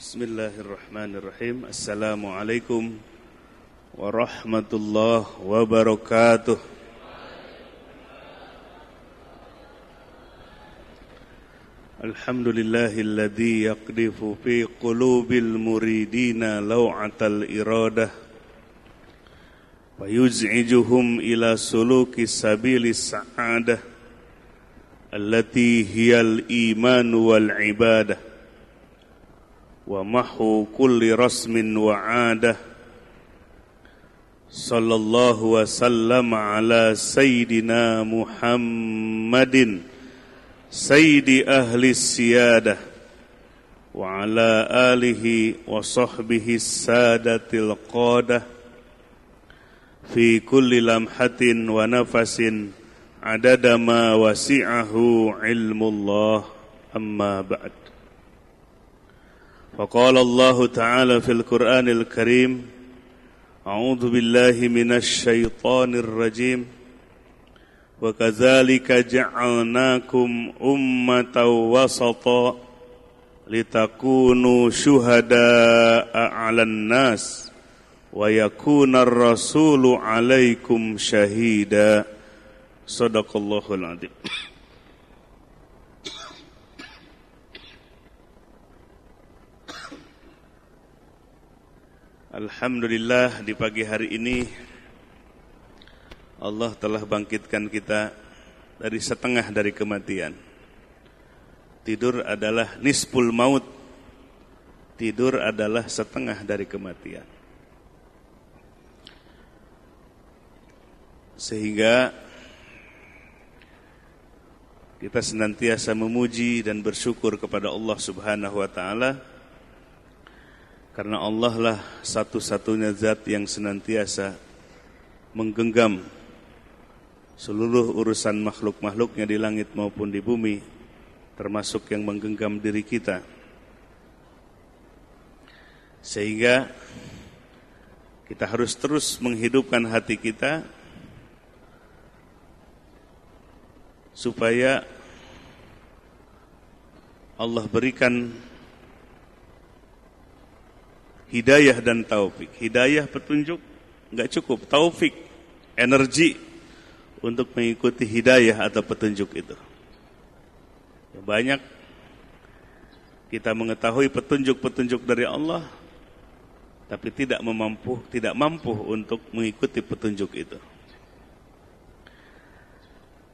Bismillahirrahmanirrahim. Assalamualaikum warahmatullahi wabarakatuh. Alhamdulillahilladzi yaqdhifu fi qulubil muridina law'atal iradah wa yuz'ijuhum ila suluki sabilis sa'adah allati hiyal iman wal ibadah wa mahu kulli rasmin wa adah. Sallallahu wa sallam ala sayyidina Muhammadin sayyidi ahli siyadah wa ala alihi wa sahbihi sadatil qadah fi kulli lamhatin wa nafasin adada ma wasi'ahu ilmullah, amma ba'd. فقال الله تعالى في القرآن الكريم أعوذ بالله من الشيطان الرجيم وكذلك جعلناكم أمة وسطا لتكونوا شهداء على الناس ويكون الرسول عليكم شهيدا صدق الله العظيم. Alhamdulillah, di pagi hari ini Allah telah bangkitkan kita dari setengah dari kematian. Tidur adalah nisful maut. Tidur adalah setengah dari kematian. Sehingga kita senantiasa memuji dan bersyukur kepada Allah Subhanahu wa taala, karena Allah lah satu-satunya zat yang senantiasa menggenggam seluruh urusan makhluk-makhluknya di langit maupun di bumi, termasuk yang menggenggam diri kita. Sehingga kita harus terus menghidupkan hati kita supaya Allah berikan hidayah dan taufik. Hidayah, petunjuk, enggak cukup. Taufik, energi untuk mengikuti hidayah atau petunjuk itu. Banyak kita mengetahui petunjuk-petunjuk dari Allah, tapi tidak mampu untuk mengikuti petunjuk itu.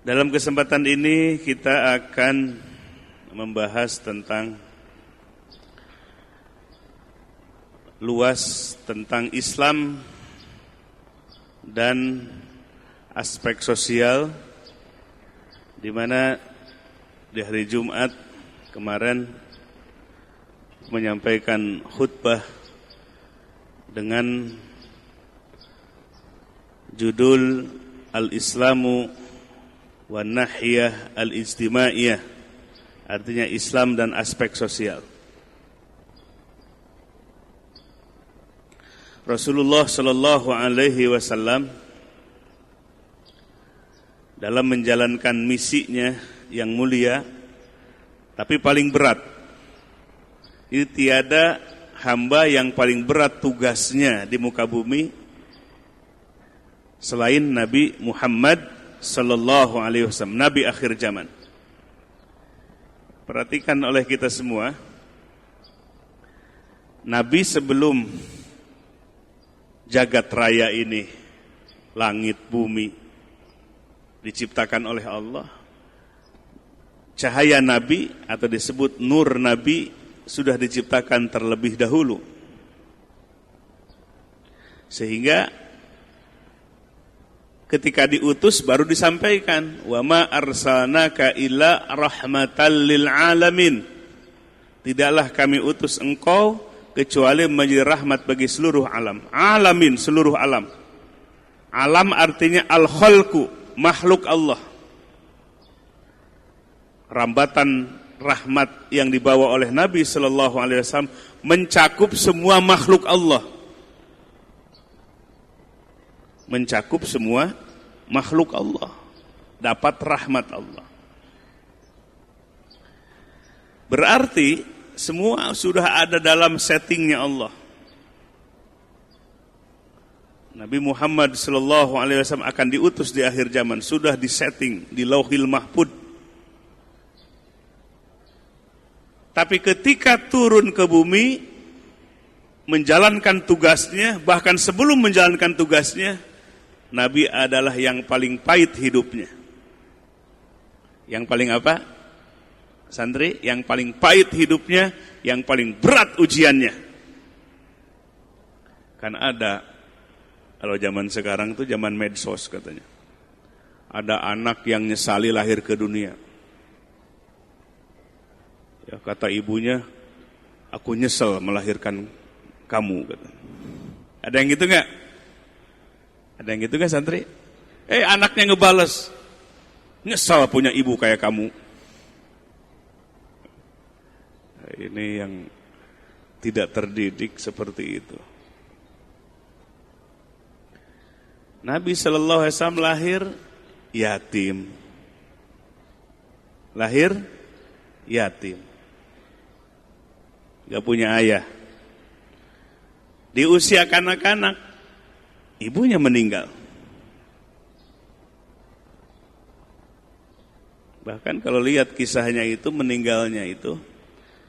Dalam kesempatan ini kita akan membahas tentang luas tentang Islam dan aspek sosial, di mana di hari Jumat kemarin menyampaikan khutbah dengan judul Al-Islamu wa Nahiyah Al-Ijtimaiyah, artinya Islam dan aspek sosial. Rasulullah sallallahu alaihi wasallam dalam menjalankan misinya yang mulia tapi paling berat. Ini tiada hamba yang paling berat tugasnya di muka bumi selain Nabi Muhammad sallallahu alaihi wasallam, nabi akhir zaman. Perhatikan oleh kita semua, nabi sebelum jagat raya ini, langit, bumi, diciptakan oleh Allah, cahaya Nabi atau disebut nur Nabi sudah diciptakan terlebih dahulu. Sehingga ketika diutus baru disampaikan, wa ma arsalnaka illa rahmatan lil alamin. Tidaklah kami utus engkau kecuali menjadi rahmat bagi seluruh alam. Alamin, seluruh alam. Alam artinya al-khalqu, makhluk Allah. Rambatan rahmat yang dibawa oleh Nabi sallallahu alaihi wasallam mencakup semua makhluk Allah. Mencakup semua makhluk Allah. Dapat rahmat Allah. Berarti semua sudah ada dalam settingnya Allah. Nabi Muhammad sallallahu alaihi wasallam akan diutus di akhir zaman, sudah disetting di Lauhil Mahfuz. Tapi ketika turun ke bumi menjalankan tugasnya, bahkan sebelum menjalankan tugasnya, Nabi adalah yang paling pahit hidupnya. Yang paling apa? Santri, yang paling pahit hidupnya, yang paling berat ujiannya. Kan ada, kalau zaman sekarang itu zaman medsos katanya. Ada anak yang nyesali lahir ke dunia. Ya, kata ibunya, aku nyesel melahirkan kamu. Kata. Ada yang gitu nggak? Ada yang gitu nggak santri? Anaknya ngebales, nyesel punya ibu kayak kamu. Nah, ini yang tidak terdidik seperti itu. Nabi sallallahu alaihi wasallam lahir yatim. Lahir yatim. Gak punya ayah. Di usia kanak-kanak ibunya meninggal. Bahkan kalau lihat kisahnya itu, meninggalnya itu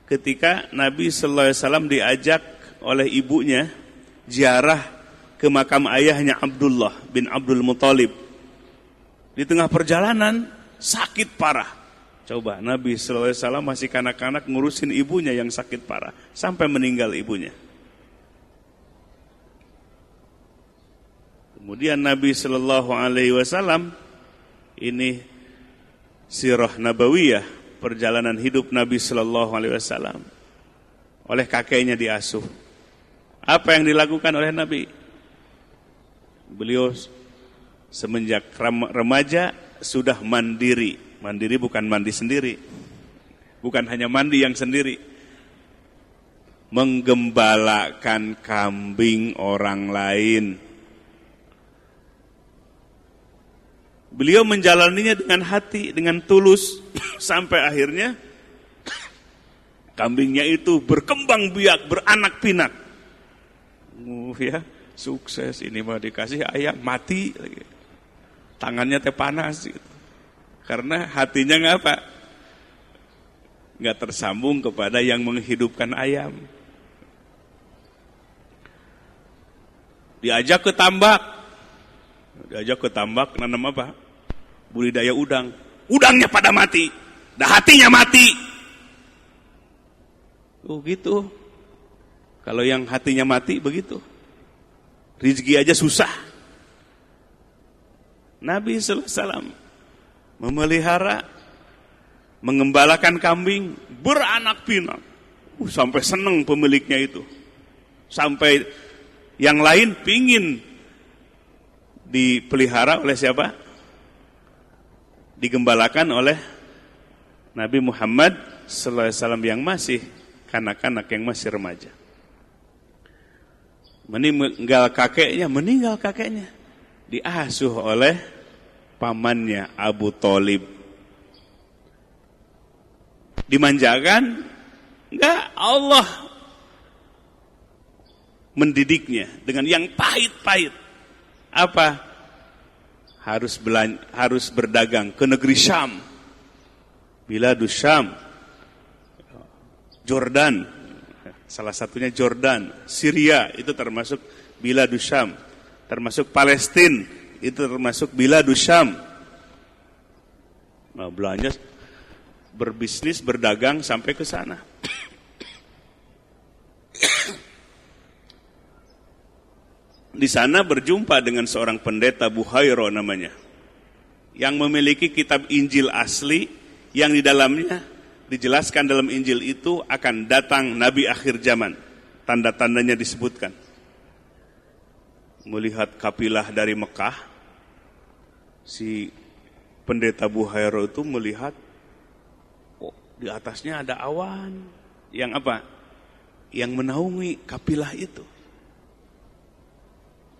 ketika Nabi sallallahu alaihi wasallam diajak oleh ibunya ziarah ke makam ayahnya Abdullah bin Abdul Muthalib. Di tengah perjalanan sakit parah. Coba Nabi sallallahu alaihi wasallam masih kanak-kanak ngurusin ibunya yang sakit parah sampai meninggal ibunya. Kemudian Nabi sallallahu alaihi wasallam, ini sirah nabawiyah, perjalanan hidup Nabi sallallahu alaihi wasallam. Oleh kakeknya diasuh. Apa yang dilakukan oleh Nabi? Beliau semenjak remaja sudah mandiri. Mandiri bukan mandi sendiri. Bukan hanya mandi yang sendiri. Menggembalakan kambing orang lain. Beliau menjalaninya dengan hati, dengan tulus. Sampai akhirnya kambingnya itu berkembang biak, beranak pinak. Ya. Sukses, ini mah dikasih ayam mati lagi. Tangannya teh panas gitu. Karena hatinya nggak apa? Nggak tersambung kepada yang menghidupkan ayam. Diajak ke tambak. Nanam apa? Budidaya udang. Udangnya pada mati. Dah hatinya mati. Oh gitu. Kalau yang hatinya mati begitu. Rizki aja susah. Nabi sallallahu alaihi wasallam memelihara, mengembalakan kambing, beranak pinak. Sampai senang pemiliknya itu. Sampai yang lain pingin dipelihara oleh siapa? Digembalakan oleh Nabi Muhammad sallallahu alaihi wasallam yang masih kanak-kanak, yang masih remaja. Meninggal kakeknya, diasuh oleh pamannya Abu Thalib. Dimanjakan? Enggak, Allah mendidiknya dengan yang pahit-pahit. Apa? Harus berdagang ke negeri Syam. Biladus Syam. Jordan. Salah satunya Jordan, Syria itu termasuk Biladus Syam, termasuk Palestina itu termasuk Biladus Syam. Nah, belanja, berbisnis, berdagang sampai ke sana. Di sana berjumpa dengan seorang pendeta Buhairo namanya, yang memiliki kitab Injil asli yang di dalamnya dijelaskan dalam Injil itu akan datang Nabi akhir zaman. Tanda-tandanya disebutkan. Melihat kapilah dari Mekah, si pendeta Buhairo itu melihat, di atasnya ada awan. Yang apa? Yang menaungi kapilah itu.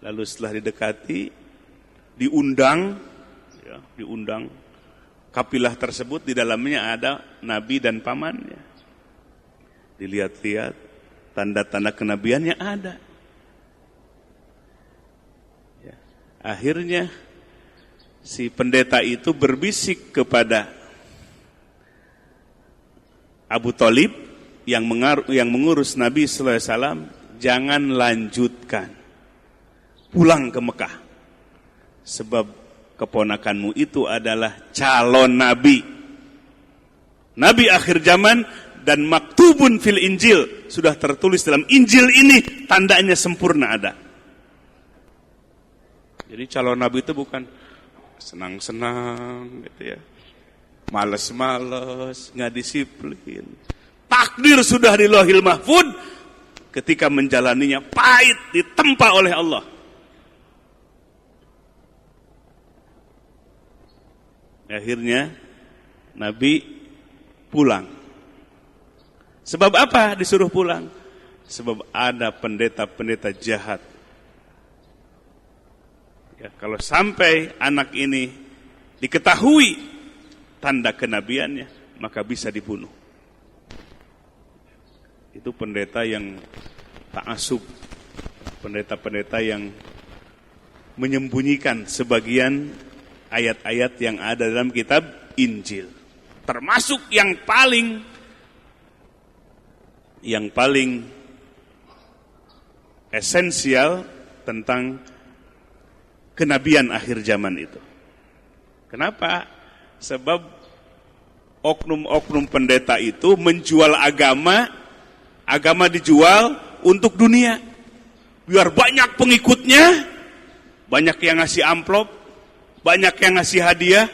Lalu setelah didekati, diundang kapilah tersebut, di dalamnya ada Nabi dan pamannya. Dilihat-lihat, tanda-tanda kenabiannya ada. Ya. Akhirnya si pendeta itu berbisik kepada Abu Thalib yang mengurus Nabi sallallahu alaihi wasallam, jangan lanjutkan, pulang ke Mekah, sebab keponakanmu itu adalah calon nabi, nabi akhir zaman, dan maktubun fil Injil, sudah tertulis dalam Injil ini, tandanya sempurna ada. Jadi calon nabi itu bukan senang-senang gitu ya, males-males, nggak disiplin. Takdir sudah di Lauhil Mahfud, ketika menjalaninya pahit, ditempa oleh Allah. Akhirnya Nabi pulang. Sebab apa disuruh pulang? Sebab ada pendeta-pendeta jahat. Ya, kalau sampai anak ini diketahui tanda kenabiannya, maka bisa dibunuh. Itu pendeta yang ta'assub, pendeta-pendeta yang menyembunyikan sebagian ayat-ayat yang ada dalam kitab Injil. Termasuk yang paling esensial tentang kenabian akhir zaman itu. Kenapa? Sebab oknum-oknum pendeta itu menjual agama dijual untuk dunia. Biar banyak pengikutnya, banyak yang ngasih amplop, banyak yang ngasih hadiah,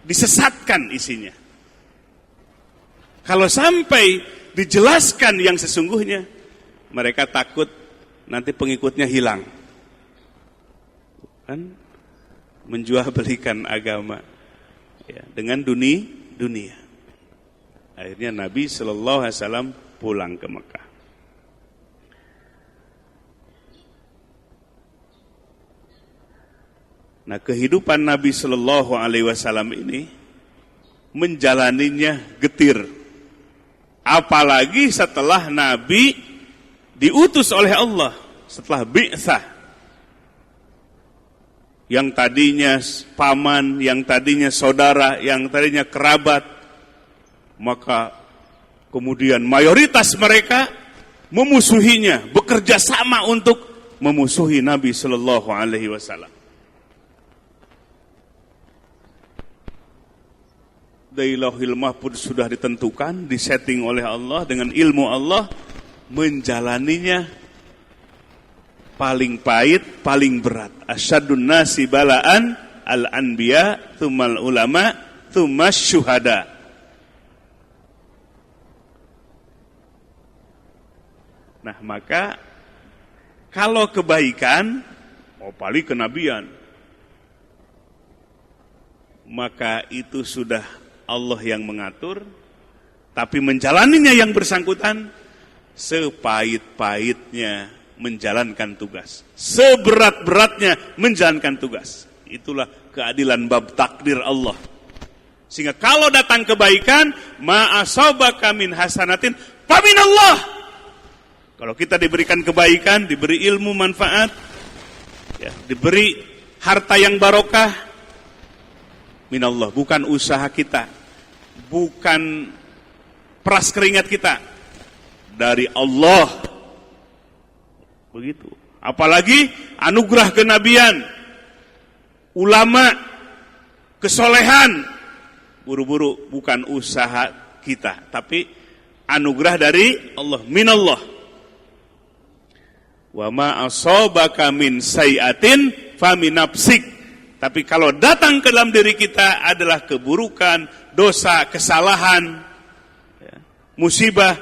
disesatkan isinya. Kalau sampai dijelaskan yang sesungguhnya, mereka takut nanti pengikutnya hilang. Kan menjual belikan agama ya, dengan dunia. Akhirnya Nabi sallallahu alaihi wasallam pulang ke Mekah. Nah, kehidupan Nabi sallallahu alaihi wasallam ini menjalaninya getir. Apalagi setelah Nabi diutus oleh Allah, setelah bi'tsah. Yang tadinya paman, yang tadinya saudara, yang tadinya kerabat, maka kemudian mayoritas mereka memusuhinya, bekerja sama untuk memusuhi Nabi sallallahu alaihi wasallam. Dari Lauhil Mahfud sudah ditentukan, disetting oleh Allah dengan ilmu Allah, menjalaninya paling pahit, paling berat. Asyadun nasi bala'an al-anbiya, tsummal ulama, tsummas syuhada. Nah, maka kalau kebaikan, paling kenabian, maka itu sudah Allah yang mengatur, tapi menjalaninya yang bersangkutan sepahit-pahitnya menjalankan tugas, seberat-beratnya menjalankan tugas. Itulah keadilan bab takdir Allah. Sehingga kalau datang kebaikan, ma asabaka min hasanatin fa minallah. Kalau kita diberikan kebaikan, diberi ilmu manfaat, ya, diberi harta yang barokah, minallah, bukan usaha kita, bukan peras keringat kita, dari Allah. Begitu. Apalagi anugerah kenabian, ulama, kesolehan, buru-buru, bukan usaha kita, tapi anugerah dari Allah, minallah. Wa ma asabaka min sayiatin fa min nafsik. Tapi kalau datang ke dalam diri kita adalah keburukan, dosa, kesalahan, ya, musibah,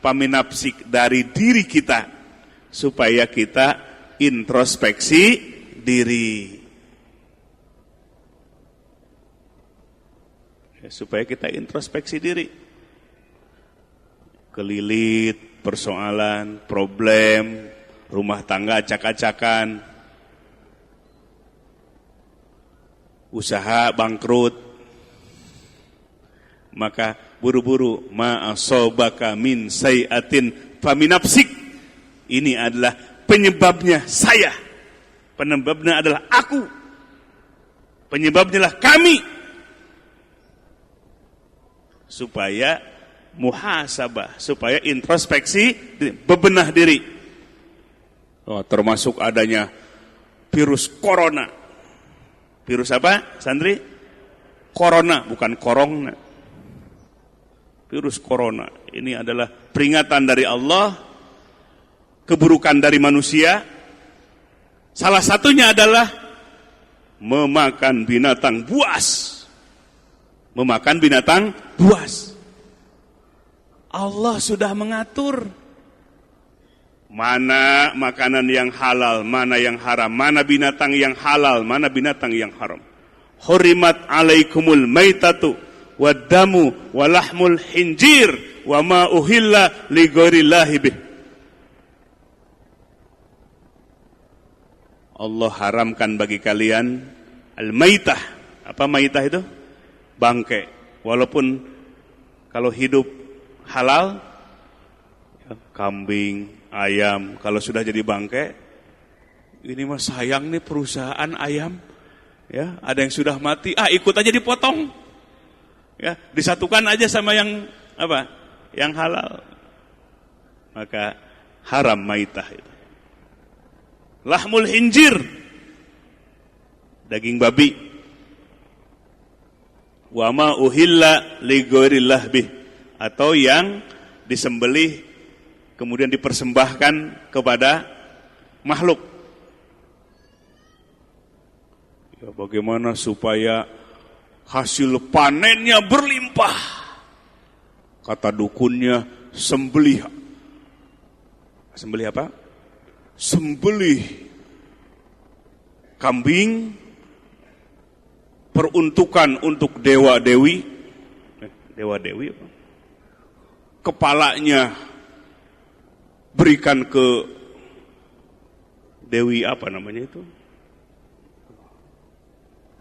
fa min nafsik, dari diri kita, supaya kita introspeksi diri. Ya, supaya kita introspeksi diri. Kelilit, persoalan, problem, rumah tangga acak-acakan, usaha bangkrut, maka buru-buru, ma asobaka min sayiatin faminapsik. Ini adalah penyebabnya saya. Penyebabnya adalah aku. Penyebabnya adalah kami. Supaya muhasabah, supaya introspeksi, bebenah diri. Termasuk adanya virus corona. Virus apa, Sandri? Corona, bukan corona. Virus corona. Ini adalah peringatan dari Allah, keburukan dari manusia. Salah satunya adalah memakan binatang buas. Memakan binatang buas. Allah sudah mengatur mana makanan yang halal, mana yang haram, mana binatang yang halal, mana binatang yang haram. Hurimat alaikumul maitatu waddamu walahmul hinjir wa ma uhilla li ghairillahi bih. Allah haramkan bagi kalian al-maitah. Apa maitah itu? Bangkai. Walaupun kalau hidup halal, ya, kambing, ayam, kalau sudah jadi bangkai, ini mah sayang nih perusahaan ayam. Ya, ada yang sudah mati, ikut aja dipotong. Ya, disatukan aja sama yang apa? Yang halal. Maka haram maitah itu. Lahmul hinjir, daging babi. Wa ma uhilla li ghairillah bih, atau yang disembelih kemudian dipersembahkan kepada makhluk. Ya, bagaimana supaya hasil panennya berlimpah? Kata dukunnya, sembelih. Sembelih apa? Sembelih kambing peruntukan untuk dewa-dewi. Dewa-dewi apa? Kepalanya berikan ke dewi apa namanya itu?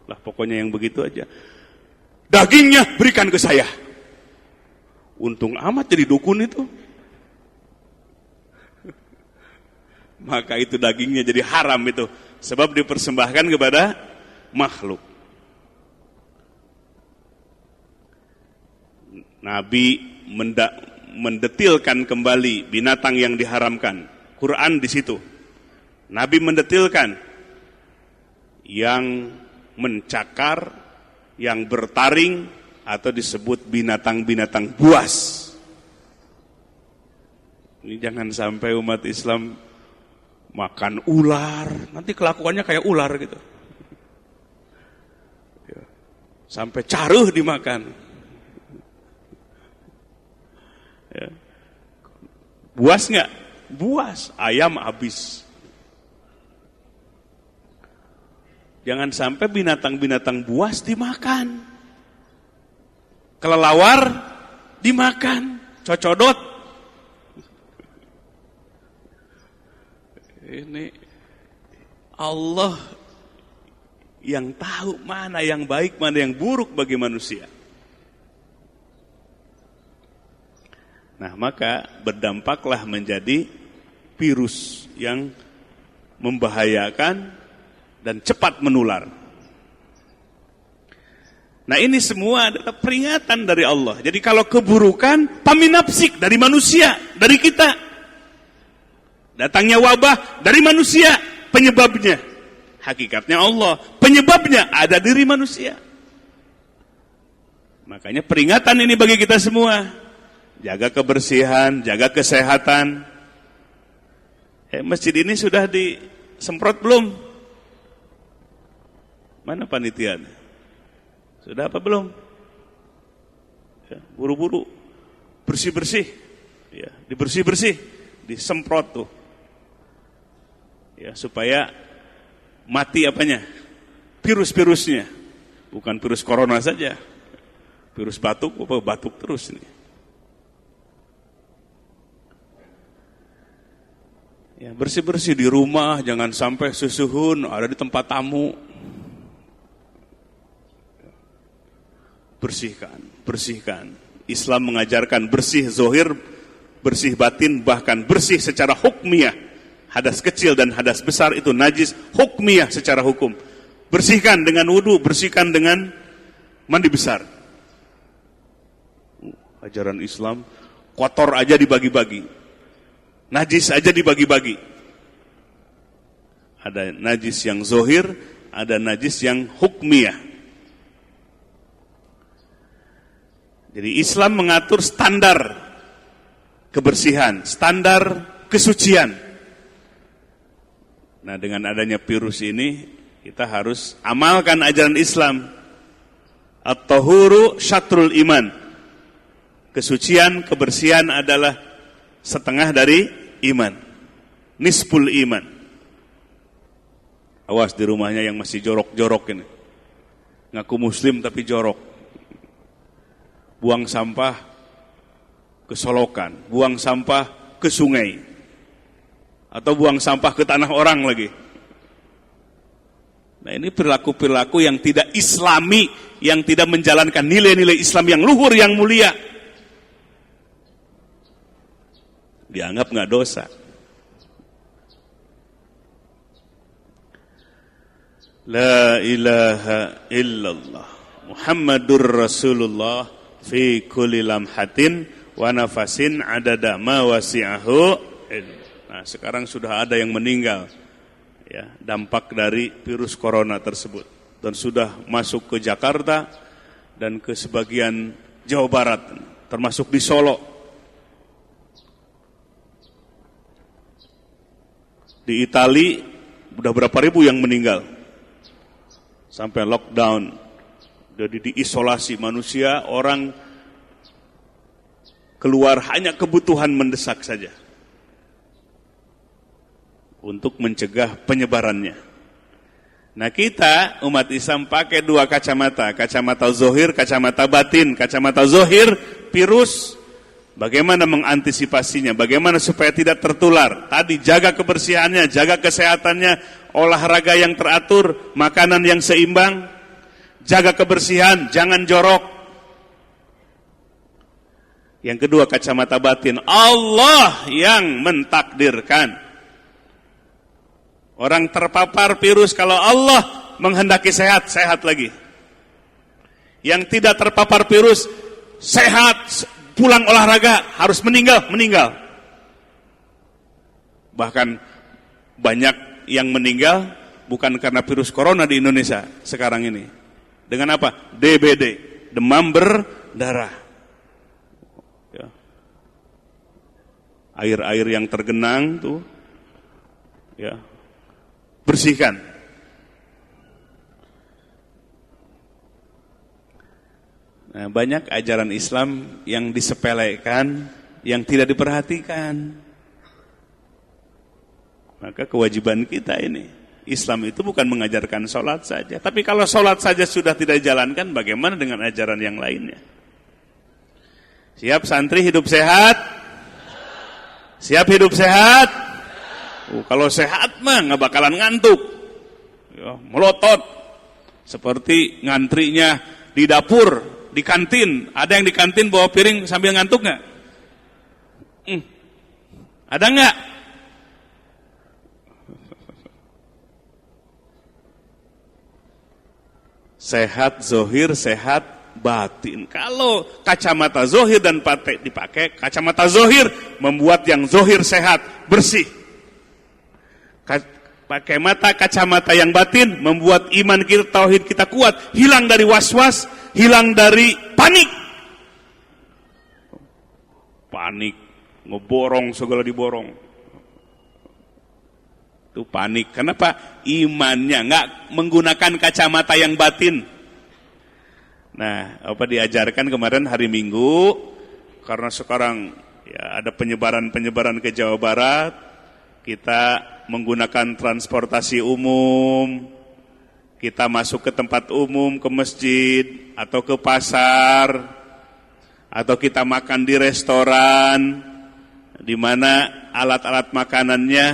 Lah pokoknya yang begitu aja. Dagingnya berikan ke saya. Untung amat jadi dukun itu. Maka itu dagingnya jadi haram itu. Sebab dipersembahkan kepada makhluk. Nabi mendetilkan kembali binatang yang diharamkan. Quran di situ. Nabi mendetilkan yang mencakar, yang bertaring, atau disebut binatang-binatang buas. Ini jangan sampai umat Islam makan ular, nanti kelakuannya kayak ular gitu. Sampai caruh dimakan. Ya. Buas nggak? Buas, ayam habis. Jangan sampai binatang-binatang buas dimakan. Kelelawar dimakan, cocodot. Ini Allah yang tahu mana yang baik, mana yang buruk bagi manusia. Nah, maka berdampaklah menjadi virus yang membahayakan dan cepat menular. Nah, ini semua adalah peringatan dari Allah. Jadi kalau keburukan, paminapsik dari manusia, dari kita. Datangnya wabah dari manusia, penyebabnya hakikatnya Allah, penyebabnya ada diri manusia. Makanya peringatan ini bagi kita semua. Jaga kebersihan, jaga kesehatan. Masjid ini sudah disemprot belum? Mana panitianya? Sudah apa belum? Ya, buru-buru, bersih-bersih, ya, dibersih-bersih, disemprot tuh, ya, supaya mati apanya? Virus-virusnya, bukan virus corona saja, virus batuk, batuk terus nih. Ya, bersih-bersih di rumah, jangan sampai susuhun ada di tempat tamu. Bersihkan. Islam mengajarkan bersih zohir, bersih batin, bahkan bersih secara hukmiyah. Hadas kecil dan hadas besar itu najis hukmiyah secara hukum. Bersihkan dengan wudu, bersihkan dengan mandi besar. Ajaran Islam kotor aja dibagi-bagi, najis aja dibagi-bagi. Ada najis yang zohir, ada najis yang hukmiyah. Jadi Islam mengatur standar kebersihan, standar kesucian. Nah, dengan adanya virus ini, kita harus amalkan ajaran Islam. At-tahuru syatrul iman. Kesucian, kebersihan adalah setengah dari iman. Nisful iman. Awas di rumahnya yang masih jorok-jorok ini. Ngaku muslim tapi jorok. Buang sampah ke solokan, buang sampah ke sungai, atau buang sampah ke tanah orang lagi. Nah, ini perilaku-perilaku yang tidak islami, yang tidak menjalankan nilai-nilai Islam yang luhur, yang mulia. Dianggap nggak dosa. La ilaha illallah Muhammadur Rasulullah fi kulli lamhatin wa nafasin adada ma wasi'ahu. Nah, sekarang sudah ada yang meninggal ya, dampak dari virus corona tersebut, dan sudah masuk ke Jakarta dan ke sebagian Jawa Barat, termasuk di Solo. Di Itali udah berapa ribu yang meninggal, sampai lockdown. Jadi diisolasi manusia, orang keluar hanya kebutuhan mendesak saja untuk mencegah penyebarannya. Nah, kita umat Islam pakai dua kacamata, kacamata zohir, kacamata batin. Kacamata zohir, virus, bagaimana mengantisipasinya, bagaimana supaya tidak tertular. Tadi jaga kebersihannya, jaga kesehatannya, olahraga yang teratur, makanan yang seimbang. Jaga kebersihan, jangan jorok. Yang kedua kacamata batin, Allah yang mentakdirkan. Orang terpapar virus, kalau Allah menghendaki sehat, sehat lagi. Yang tidak terpapar virus, sehat, pulang olahraga, harus meninggal, meninggal. Bahkan banyak yang meninggal bukan karena virus corona di Indonesia sekarang ini. Dengan apa? DBD, demam berdarah. Ya. Air-air yang tergenang tuh, ya, bersihkan. Nah, banyak ajaran Islam yang disepelekan, yang tidak diperhatikan. Maka kewajiban kita ini, Islam itu bukan mengajarkan sholat saja. Tapi kalau sholat saja sudah tidak dijalankan, bagaimana dengan ajaran yang lainnya? Siap santri hidup sehat? Siap hidup sehat? Kalau sehat mah nggak bakalan ngantuk, ya, melotot. Seperti ngantrinya di dapur, di kantin. Ada yang di kantin bawa piring sambil ngantuk nggak? Ada nggak? Sehat zohir, sehat batin. Kalau kacamata zohir dan batin dipakai, kacamata zohir membuat yang zohir sehat, bersih. Pakai kacamata yang batin membuat iman kita, tauhid kita kuat, hilang dari was-was, hilang dari panik. Panik, ngeborong segala diborong. Itu panik. Kenapa? Imannya nggak menggunakan kacamata yang batin. Nah, apa diajarkan kemarin hari Minggu, karena sekarang ya ada penyebaran ke Jawa Barat, kita menggunakan transportasi umum, kita masuk ke tempat umum, ke masjid atau ke pasar, atau kita makan di restoran, di mana alat-alat makanannya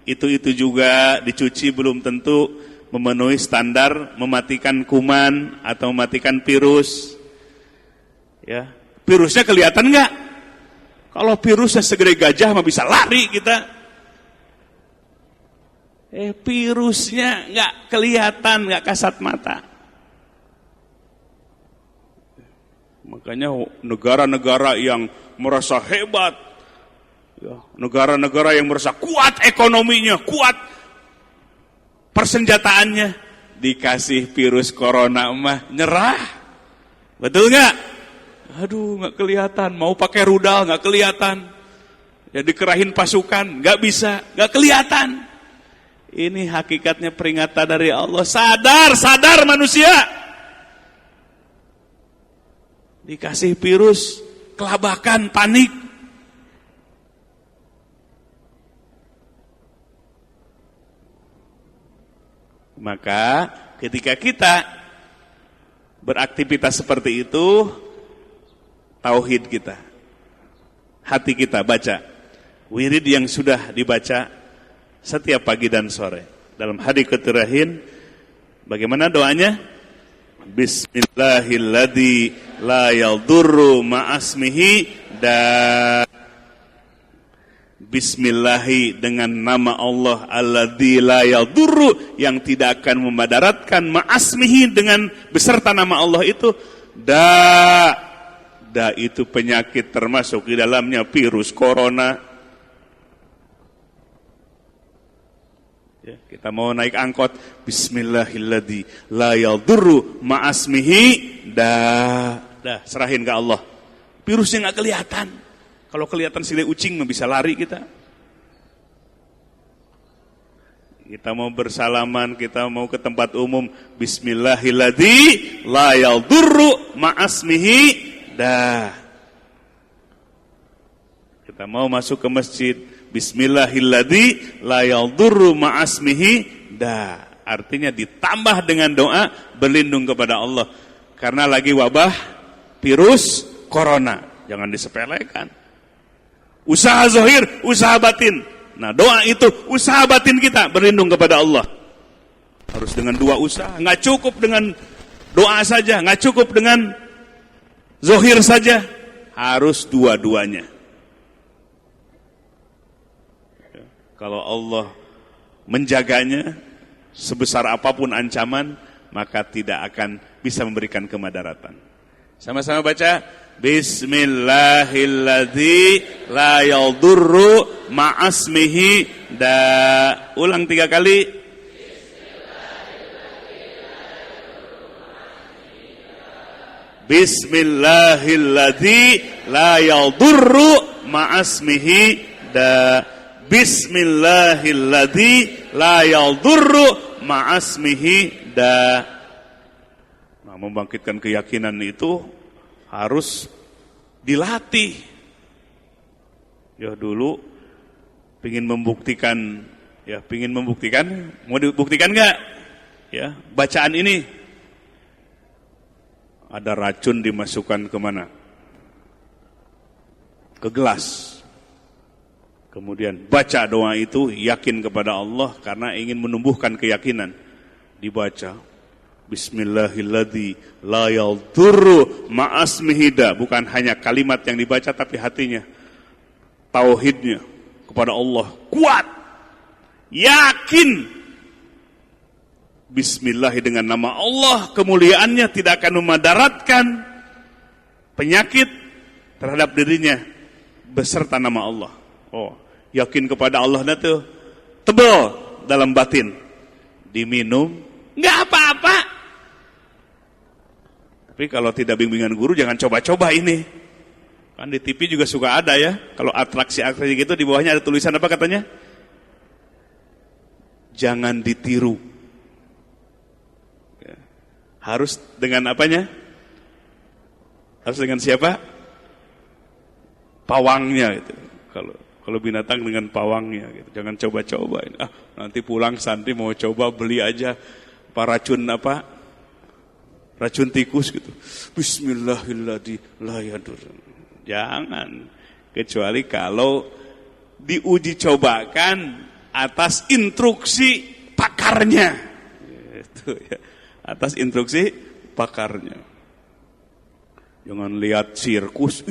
itu juga dicuci, belum tentu memenuhi standar mematikan kuman atau mematikan virus. Ya, Virusnya kelihatan nggak? Kalau virusnya segede gajah mah bisa lari kita. Virusnya nggak kelihatan, nggak kasat mata. Makanya negara-negara yang merasa hebat, negara-negara yang merasa kuat ekonominya, kuat persenjataannya, dikasih virus corona mah nyerah. Betul nggak? Aduh, nggak kelihatan. Mau pakai rudal nggak kelihatan. Ya dikerahin pasukan nggak bisa, nggak kelihatan. Ini hakikatnya peringatan dari Allah. Sadar manusia. Dikasih virus, kelabakan, panik. Maka ketika kita beraktivitas seperti itu, tauhid kita, hati kita baca wirid yang sudah dibaca setiap pagi dan sore. Dalam hadis keterangan, bagaimana doanya? Bismillahilladzi la yadurru ma'asmihi Bismillahi dengan nama Allah alladzi la yadurru, yang tidak akan memadaratkan, ma'asmihi dengan beserta nama Allah itu, itu penyakit termasuk di dalamnya virus corona. Ya, kita mau naik angkot, Bismillahilladzi la yadurru ma'asmihi serahin ke Allah. Virusnya nggak kelihatan. Kalau kelihatan sile ucing bisa lari kita. Kita mau bersalaman, kita mau ke tempat umum, Bismillahilladzi la yadurru ma'asmihi kita mau masuk ke masjid, Bismillahilladzi la yadurru ma'asmihi artinya ditambah dengan doa berlindung kepada Allah karena lagi wabah virus corona. Jangan disepelekan. Usaha zahir, usaha batin. Nah, doa itu usaha batin kita berlindung kepada Allah. Harus dengan dua usaha, nggak cukup dengan doa saja, nggak cukup dengan zahir saja, harus dua-duanya. Kalau Allah menjaganya, sebesar apapun ancaman, maka tidak akan bisa memberikan kemadaratan. Sama-sama baca, Bismillahilladzi la yadurru ma'asmihi ulang 3 kali. Bismillahilladzi la yadurru ma'asmihi Bismillahilladzi la yadurru ma'asmihi Nah, membangkitkan keyakinan itu harus dilatih. Ya dulu pingin membuktikan, mau dibuktikan nggak? Ya, bacaan ini ada racun dimasukkan kemana? Ke gelas. Kemudian baca doa itu, yakin kepada Allah karena ingin menumbuhkan keyakinan. Dibaca Bismillahilladzi la yadurru ma'asmihi bukan hanya kalimat yang dibaca tapi hatinya, tauhidnya kepada Allah kuat, yakin. Bismillah dengan nama Allah, kemuliaannya tidak akan memadaratkan penyakit terhadap dirinya beserta nama Allah. Oh, yakin kepada Allah itu tebal dalam batin. Diminum nggak apa-apa. Tapi kalau tidak bimbingan guru jangan coba-coba ini. Kan di TV juga suka ada ya, kalau atraksi-atraksi gitu di bawahnya ada tulisan apa katanya? Jangan ditiru. Ya. Harus dengan apanya? Harus dengan siapa? Pawangnya gitu. Kalau binatang dengan pawangnya gitu. Jangan coba-coba. Nanti pulang santri mau coba beli aja racun tikus gitu. Bismillahirrahmanirrahim. La yadur. Jangan. Kecuali kalau diuji cobakan atas instruksi pakarnya. Itu ya. Atas instruksi pakarnya. Jangan lihat sirkus,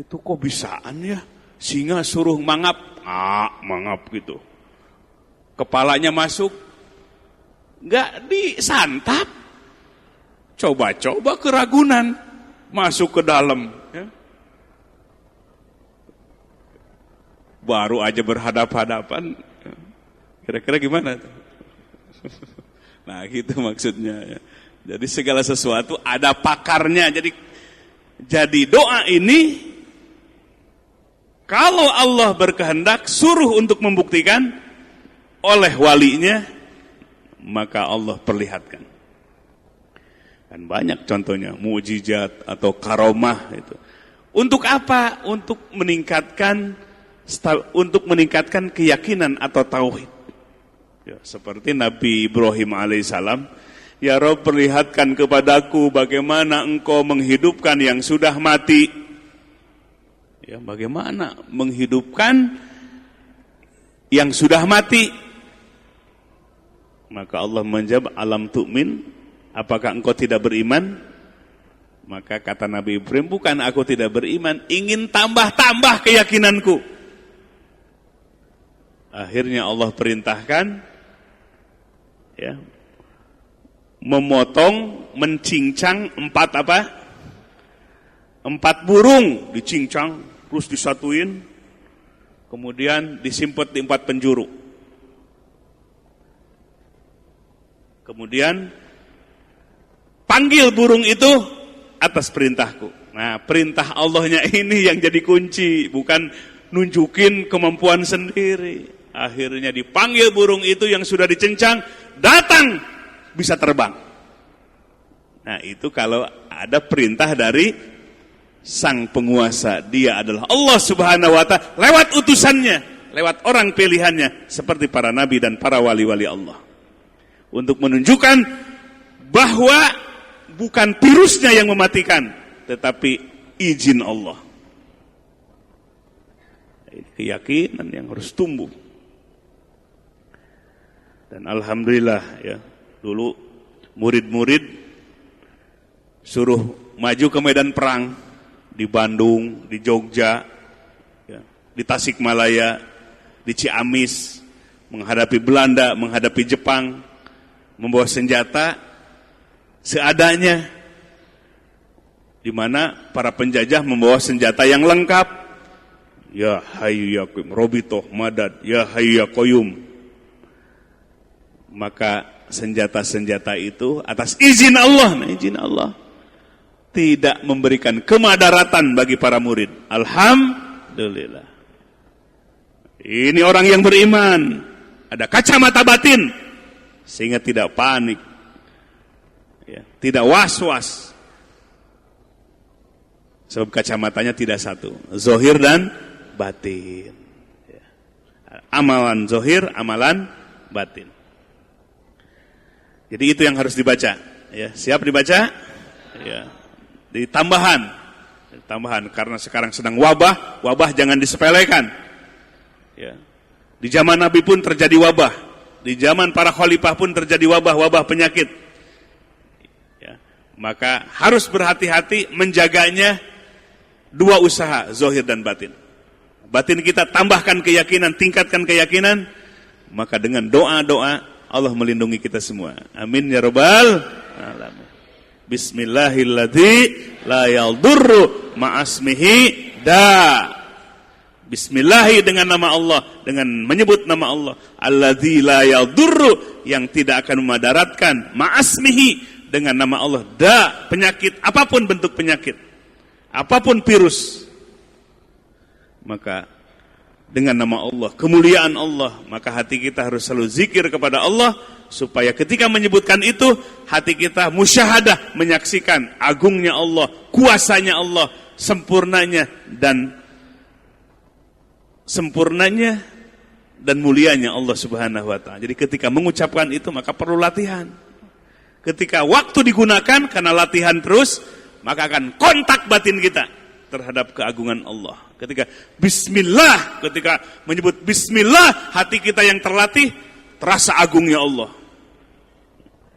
itu kok bisaan ya, singa suruh mangap, mangap gitu. Kepalanya masuk, nggak disantap. Coba-coba ke Ragunan, masuk ke dalam. Ya. Baru aja berhadap-hadapan, kira-kira gimana? Nah gitu maksudnya. Ya. Jadi segala sesuatu ada pakarnya. Jadi doa ini, kalau Allah berkehendak suruh untuk membuktikan oleh walinya, maka Allah perlihatkan. Dan banyak contohnya, mukjizat atau karomah itu. Untuk apa? Untuk meningkatkan keyakinan atau tauhid. Ya, seperti Nabi Ibrahim alaihissalam, ya Rabb, perlihatkan kepadaku bagaimana engkau menghidupkan yang sudah mati. Ya, bagaimana menghidupkan yang sudah mati? Maka Allah menjawab, alam tu'min, apakah engkau tidak beriman? Maka kata Nabi Ibrahim, bukan aku tidak beriman, ingin tambah-tambah keyakinanku. Akhirnya Allah perintahkan, ya, mencincang 4 burung, dicincang, terus disatuin, kemudian disimpet di 4 penjuru. Kemudian panggil burung itu atas perintahku. Nah, perintah Allahnya ini yang jadi kunci, bukan nunjukin kemampuan sendiri. Akhirnya dipanggil burung itu yang sudah dicincang, datang, bisa terbang. Nah, itu kalau ada perintah dari sang penguasa, dia adalah Allah Subhanahu wa ta'ala lewat utusannya, lewat orang pilihannya seperti para nabi dan para wali-wali Allah. Untuk menunjukkan bahwa bukan virusnya yang mematikan, tetapi izin Allah. Keyakinan yang harus tumbuh. Dan alhamdulillah ya, dulu murid-murid suruh maju ke medan perang di Bandung, di Jogja, ya, di Tasikmalaya, di Ciamis, menghadapi Belanda, menghadapi Jepang, membawa senjata seadanya, di mana para penjajah membawa senjata yang lengkap. Ya Hayyu ya Qayyum, Robitoh Madad, Ya Hayyu ya Qayyum. Maka senjata-senjata itu atas izin Allah, izin Allah tidak memberikan kemadaratan bagi para murid. Alhamdulillah. Ini orang yang beriman, ada kacamata batin, sehingga tidak panik, ya, tidak was-was. Sebab kacamatanya tidak satu, zohir dan batin. Ya. Amalan zohir, amalan batin. Jadi itu yang harus dibaca. Ya, siap dibaca? Ya. Tambahan, karena sekarang sedang wabah jangan disepelekan. Ya. Di zaman Nabi pun terjadi wabah, di zaman para khalifah pun terjadi wabah penyakit. Ya. Maka harus berhati-hati menjaganya, 2 usaha, zohir dan batin. Batin kita tambahkan keyakinan, tingkatkan keyakinan, maka dengan doa-doa Allah melindungi kita semua. Amin ya rabbal alamin. Bismillahilladzi la yadurru ma'asmihi da. Bismillahi dengan nama Allah, dengan menyebut nama Allah. Alladzi la yadurru, yang tidak akan memadaratkan, ma'asmihi, dengan nama Allah, da, penyakit, apapun bentuk penyakit, apapun virus. Maka dengan nama Allah, kemuliaan Allah, maka hati kita harus selalu zikir kepada Allah, supaya ketika menyebutkan itu, hati kita musyahadah, menyaksikan agungnya Allah, kuasanya Allah, sempurnanya dan mulianya Allah Subhanahu wa ta'ala. Jadi ketika mengucapkan itu, maka perlu latihan. Ketika waktu digunakan, karena latihan terus, maka akan kontak batin kita terhadap keagungan Allah. Ketika bismillah, ketika menyebut bismillah, hati kita yang terlatih terasa agungnya Allah.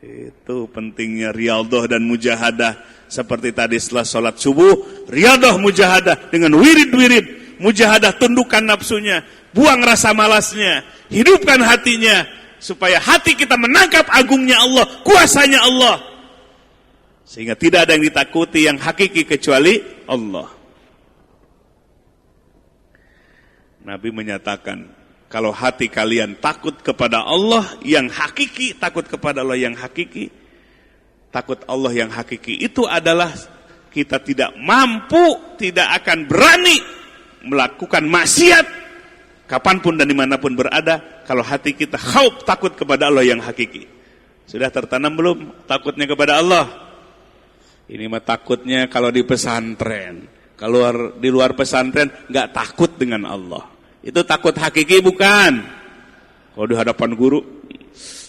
Itu pentingnya riyadhah dan mujahadah seperti tadi setelah sholat subuh, riyadah mujahadah dengan wirid-wirid, mujahadah tundukkan nafsunya, buang rasa malasnya, hidupkan hatinya, supaya hati kita menangkap agungnya Allah, kuasanya Allah. Sehingga tidak ada yang ditakuti yang hakiki kecuali Allah. Nabi menyatakan, kalau hati kalian takut kepada Allah yang hakiki, takut kepada Allah yang hakiki, takut Allah yang hakiki itu adalah kita tidak mampu, tidak akan berani melakukan maksiat kapanpun dan dimanapun berada, kalau hati kita khauf, takut kepada Allah yang hakiki. Sudah tertanam belum takutnya kepada Allah? Ini mah takutnya kalau di pesantren. Kalau di luar pesantren nggak takut dengan Allah. Itu takut hakiki bukan? Kalau di hadapan guru,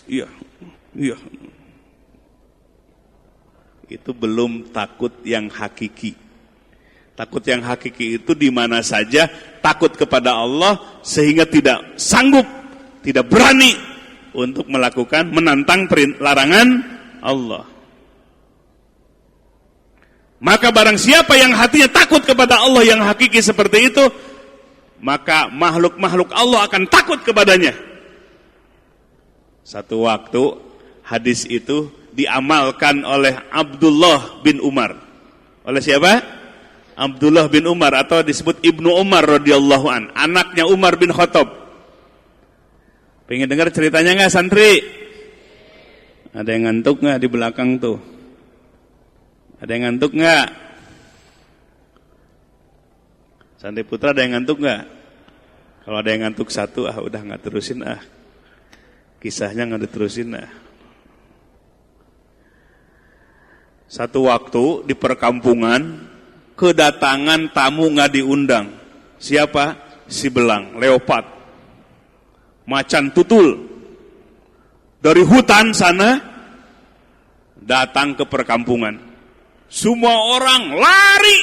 iya. Itu belum takut yang hakiki. Takut yang hakiki itu di mana saja takut kepada Allah sehingga tidak sanggup, tidak berani untuk melakukan, menantang larangan Allah. Maka barang siapa yang hatinya takut kepada Allah yang hakiki seperti itu, maka makhluk-makhluk Allah akan takut kepadanya. Satu waktu hadis itu diamalkan oleh Abdullah bin Umar. Oleh siapa? Abdullah bin Umar, atau disebut Ibnu Umar radhiyallahu an, anaknya Umar bin Khattab. Pengen dengar ceritanya nggak santri? Ada yang ngantuk nggak di belakang tuh? Ada yang ngantuk nggak? Santri putra ada yang ngantuk nggak? Kalau ada yang ngantuk satu, udah nggak terusin kisahnya nggak diterusin Satu waktu di perkampungan kedatangan tamu nggak diundang. Siapa? Si belang, leopard, macan tutul dari hutan sana datang ke perkampungan. Semua orang lari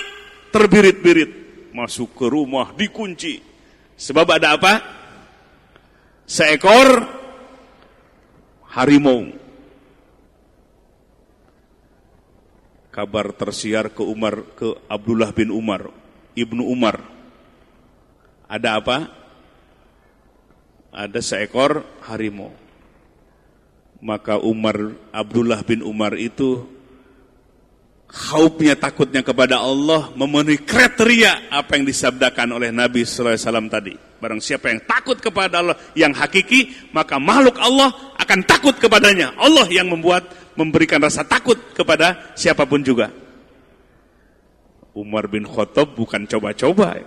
terbirit-birit masuk ke rumah, dikunci. Sebab ada apa? Seekor harimau. Kabar tersiar ke Abdullah bin Umar, Ibnu Umar. Ada apa? Ada seekor harimau. Maka Abdullah bin Umar itu khaufnya, takutnya kepada Allah memenuhi kriteria apa yang disabdakan oleh Nabi sallallahu alaihi wasallam tadi. Barang siapa yang takut kepada Allah yang hakiki, maka makhluk Allah akan takut kepadanya. Allah yang memberikan rasa takut kepada siapapun juga. Umar bin Khattab bukan coba-coba,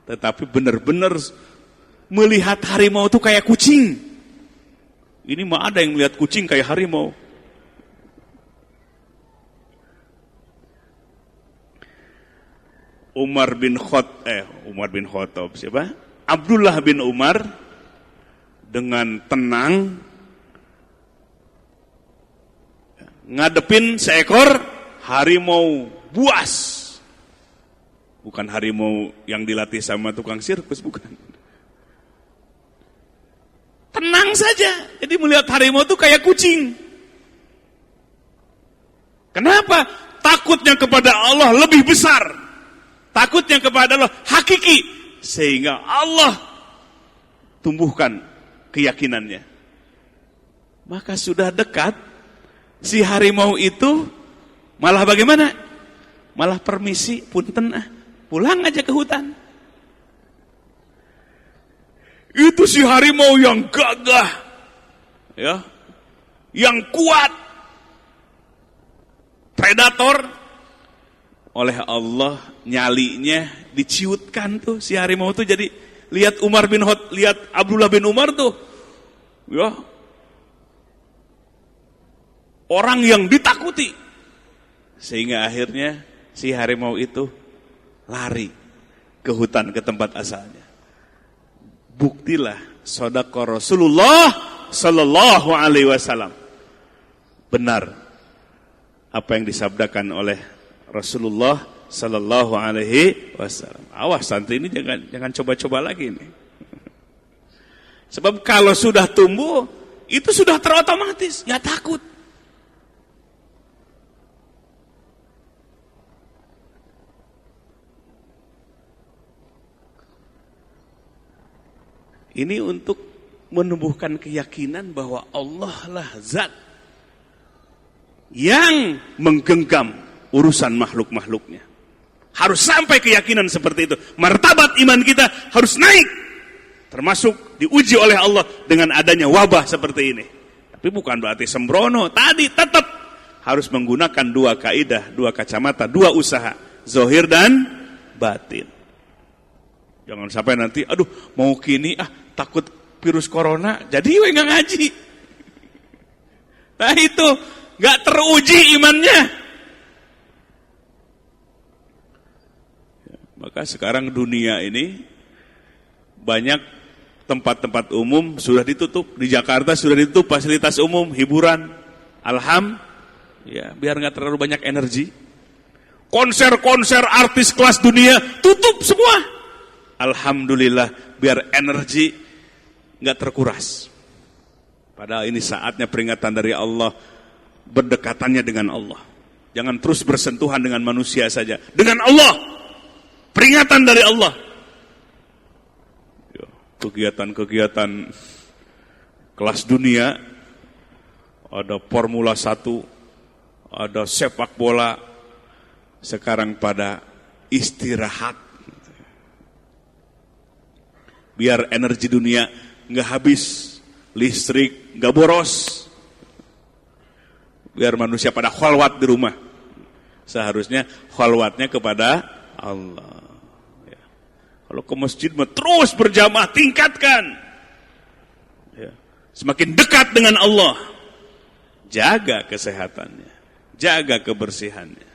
tetapi benar-benar melihat harimau itu kayak kucing. Ini mah ada yang melihat kucing kayak harimau. Umar bin Khattab siapa? Abdullah bin Umar dengan tenang ngadepin seekor harimau buas. Bukan harimau yang dilatih sama tukang sirkus, bukan. Tenang saja. Jadi melihat harimau itu kayak kucing. Kenapa? Takutnya kepada Allah lebih besar. Takutnya kepada Allah hakiki, sehingga Allah tumbuhkan keyakinannya. Maka sudah dekat, si harimau itu malah bagaimana? Malah permisi, punten pulang aja ke hutan. Itu si harimau yang gagah, ya, yang kuat, predator. Oleh Allah nyalinya diciutkan tuh si harimau tuh. Jadi lihat lihat Abdullah bin Umar tuh, ya, orang yang ditakuti, sehingga akhirnya si harimau itu lari ke hutan, ke tempat asalnya. Buktilah shadaqah Rasulullah sallallahu alaihi wasallam, benar apa yang disabdakan oleh Rasulullah sallallahu alaihi wasallam. Awas santri ini jangan coba-coba lagi nih. Sebab kalau sudah tumbuh itu sudah terotomatis, enggak takut. Ini untuk menumbuhkan keyakinan bahwa Allah lah zat yang menggenggam urusan makhluk-makhluknya. Harus sampai keyakinan seperti itu. Martabat iman kita harus naik. Termasuk diuji oleh Allah dengan adanya wabah seperti ini. Tapi bukan berarti sembrono. Tadi tetap harus menggunakan dua kaidah, dua kacamata, dua usaha. Zahir dan batin. Jangan sampai nanti, aduh mau kini, takut virus corona, jadi nggak ngaji. Nah itu, nggak teruji imannya. Maka sekarang dunia ini banyak tempat-tempat umum sudah ditutup. Di Jakarta sudah ditutup fasilitas umum, hiburan. Ya, biar nggak terlalu banyak energi. Konser-konser artis kelas dunia tutup semua. Alhamdulillah, biar energi nggak terkuras. Padahal ini saatnya peringatan dari Allah, berdekatannya dengan Allah. Jangan terus bersentuhan dengan manusia saja, dengan Allah. Peringatan dari Allah. Kegiatan-kegiatan kelas dunia, ada Formula 1, ada sepak bola, sekarang pada istirahat. Biar energi dunia nggak habis, listrik nggak boros. Biar manusia pada khalwat di rumah. Seharusnya khalwatnya kepada Allah. Ya. Kalau ke masjid terus berjamaah, tingkatkan. Ya. Semakin dekat dengan Allah. Jaga kesehatannya, jaga kebersihannya.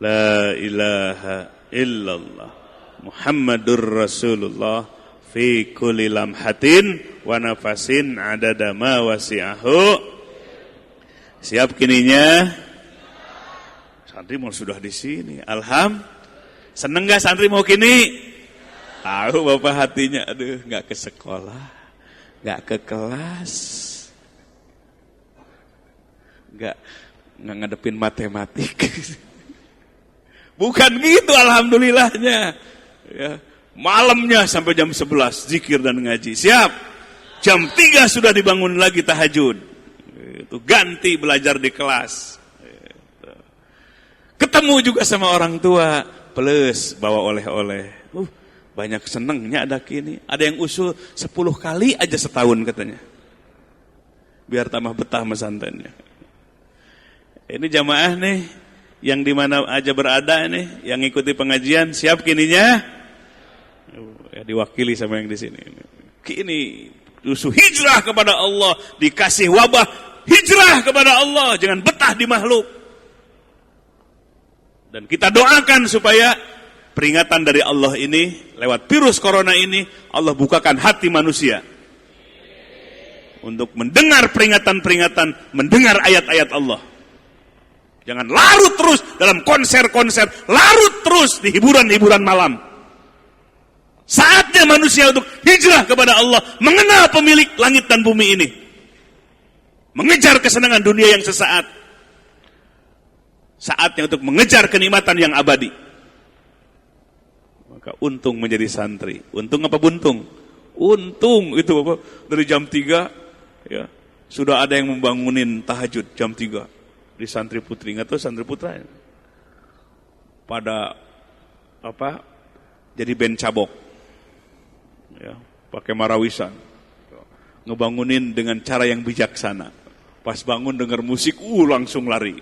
La ilaha illallah Muhammadur Rasulullah fi kulli lamhatin wa nafasin adada ma wasi'ahu. Siap kininya? Santri mau sudah di sini. Seneng gak santri mau kini? Tahu bapak hatinya, aduh gak ke sekolah, gak ke kelas, gak ngadepin matematik. Bukan gitu alhamdulillahnya. Ya. Malamnya sampai jam 11 zikir dan ngaji. Siap? Jam 3 sudah dibangun lagi tahajud. Itu ganti belajar di kelas. Ketemu juga sama orang tua, plus bawa oleh-oleh. Banyak senengnya ada kini. Ada yang usul 10 kali aja setahun katanya. Biar tambah betah pesantrennya. Ini jamaah nih, yang di mana aja berada nih, yang ikuti pengajian, siap kininya? Ya, diwakili sama yang di sini. Kini usul hijrah kepada Allah, dikasih wabah, hijrah kepada Allah, jangan betah di makhluk. Dan kita doakan supaya peringatan dari Allah ini, lewat virus corona ini, Allah bukakan hati manusia untuk mendengar peringatan-peringatan, mendengar ayat-ayat Allah. Jangan larut terus dalam konser-konser, larut terus di hiburan-hiburan malam. Saatnya manusia untuk hijrah kepada Allah, mengenal pemilik langit dan bumi ini, mengejar kesenangan dunia yang sesaat. Saatnya untuk mengejar kenikmatan yang abadi. Maka untung menjadi santri. Untung apa buntung? Untung itu Bapak, dari jam 3 ya, sudah ada yang membangunin tahajud jam 3 di santri putri, nggak tahu santri putra ya. Pada jadi band cabok ya, pakai marawisan, ngebangunin dengan cara yang bijaksana. Pas bangun dengar musik, langsung lari.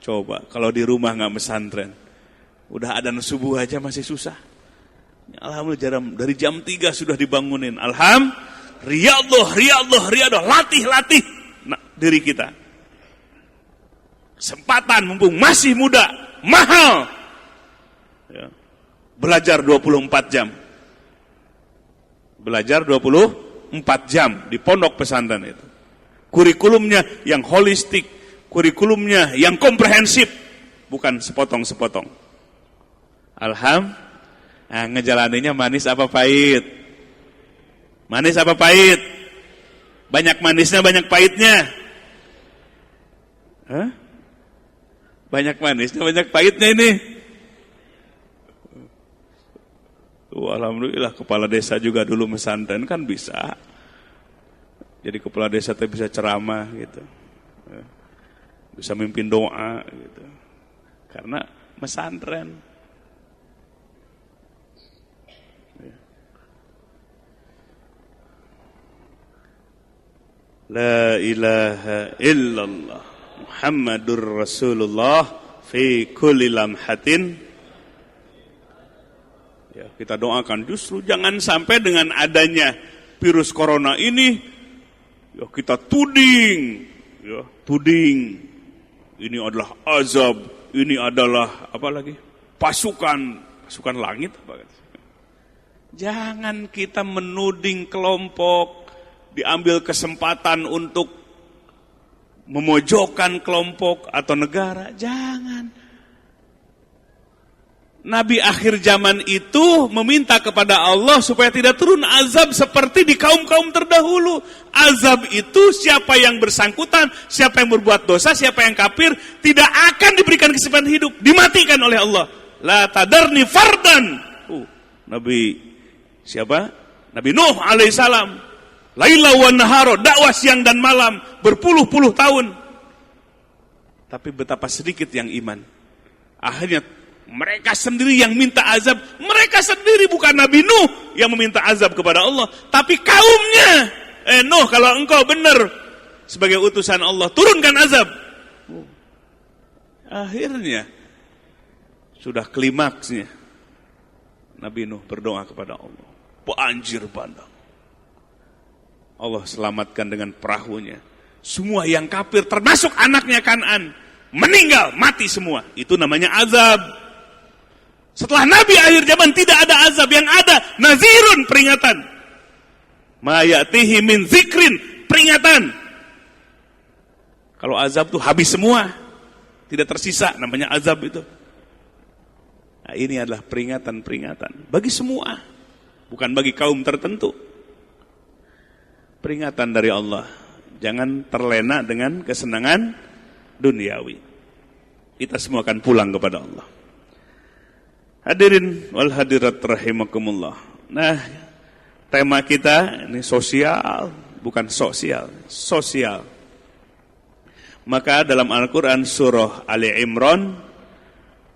Coba kalau di rumah nggak pesantren, udah adzan subuh aja masih susah. Alhamdulillah dari jam 3 sudah dibangunin. Riyadhah, latih diri kita. Kesempatan mumpung masih muda, mahal. Ya. Belajar 24 jam. Belajar 24 jam di pondok pesantren itu. Kurikulumnya yang holistik, kurikulumnya yang komprehensif, bukan sepotong-sepotong. Ngejalaninnya manis apa pahit? Manis apa pahit? Banyak manisnya, banyak pahitnya. Banyak manisnya, banyak pahitnya ini. Alhamdulillah kepala desa juga dulu pesantren kan bisa. Jadi kepala desa tuh bisa ceramah gitu. Bisa mimpin doa gitu. Karena pesantren. La ilaha illallah Muhammadur Rasulullah fi kulli lamhatin. Ya, kita doakan justru jangan sampai dengan adanya virus corona ini ya kita tuding ini adalah azab, ini adalah apa lagi? Pasukan langit apa? Jangan kita menuding kelompok, diambil kesempatan untuk memojokkan kelompok atau negara, jangan. Nabi akhir zaman itu meminta kepada Allah supaya tidak turun azab seperti di kaum-kaum terdahulu. Azab itu siapa yang bersangkutan, siapa yang berbuat dosa, siapa yang kafir, tidak akan diberikan kesempatan hidup, dimatikan oleh Allah. La tadarni fardan. Nabi siapa? Nabi Nuh alaihissalam. Laila wa naharo, dakwah siang dan malam berpuluh-puluh tahun. Tapi betapa sedikit yang iman. Akhirnya mereka sendiri yang minta azab. Mereka sendiri, bukan Nabi Nuh yang meminta azab kepada Allah, tapi kaumnya. Nuh, kalau engkau benar sebagai utusan Allah, turunkan azab. Akhirnya sudah klimaksnya, Nabi Nuh berdoa kepada Allah, banjir bandang. Allah selamatkan dengan perahunya. Semua yang kafir termasuk anaknya Kan'an meninggal, mati semua. Itu namanya azab. Setelah Nabi akhir zaman tidak ada azab, yang ada nazirun, peringatan. Ma ya'tihi min zikrin, peringatan. Kalau azab itu habis semua, tidak tersisa, namanya azab itu. Nah, ini adalah peringatan-peringatan bagi semua, bukan bagi kaum tertentu. Peringatan dari Allah. Jangan terlena dengan kesenangan duniawi. Kita semua akan pulang kepada Allah. Hadirin wal hadirat rahimakumullah. Nah, tema kita ini sosial, bukan sosial, sosial. Maka dalam Al-Quran surah Ali Imran,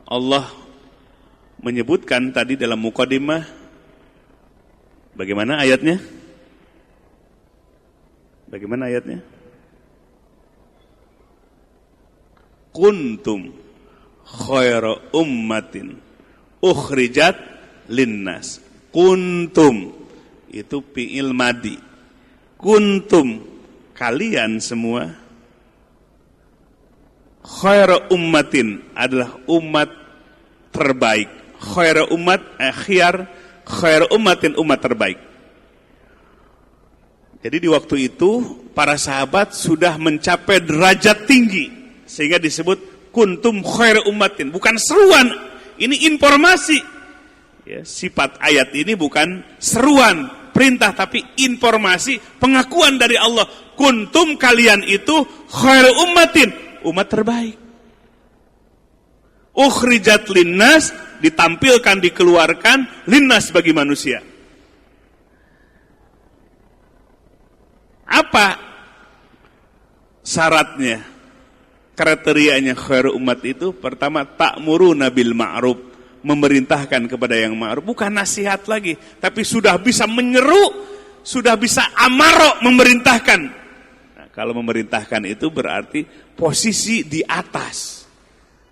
Allah menyebutkan tadi dalam muqaddimah, bagaimana ayatnya? Bagaimana ayatnya? Kuntum khaira ummatin ukhrijat linnas. Kuntum itu fi'il madi. Kuntum, kalian semua, khaira ummatin adalah umat terbaik. Khaira ummat, khaira ummatin, umat terbaik. Jadi di waktu itu para sahabat sudah mencapai derajat tinggi sehingga disebut kuntum khaira ummatin, bukan seruan. Ini informasi. Ya, sifat ayat ini bukan seruan, perintah, tapi informasi, pengakuan dari Allah. Kuntum, kalian itu khairu ummatin, umat terbaik. Ukhrijat linnas, ditampilkan, dikeluarkan, linnas bagi manusia. Apa syaratnya? Kriterianya khairu umat itu, pertama ta'muruna bil ma'ruf, memerintahkan kepada yang ma'ruf, bukan nasihat lagi, tapi sudah bisa menyeru, sudah bisa amaro, memerintahkan. Nah, kalau memerintahkan itu berarti posisi di atas.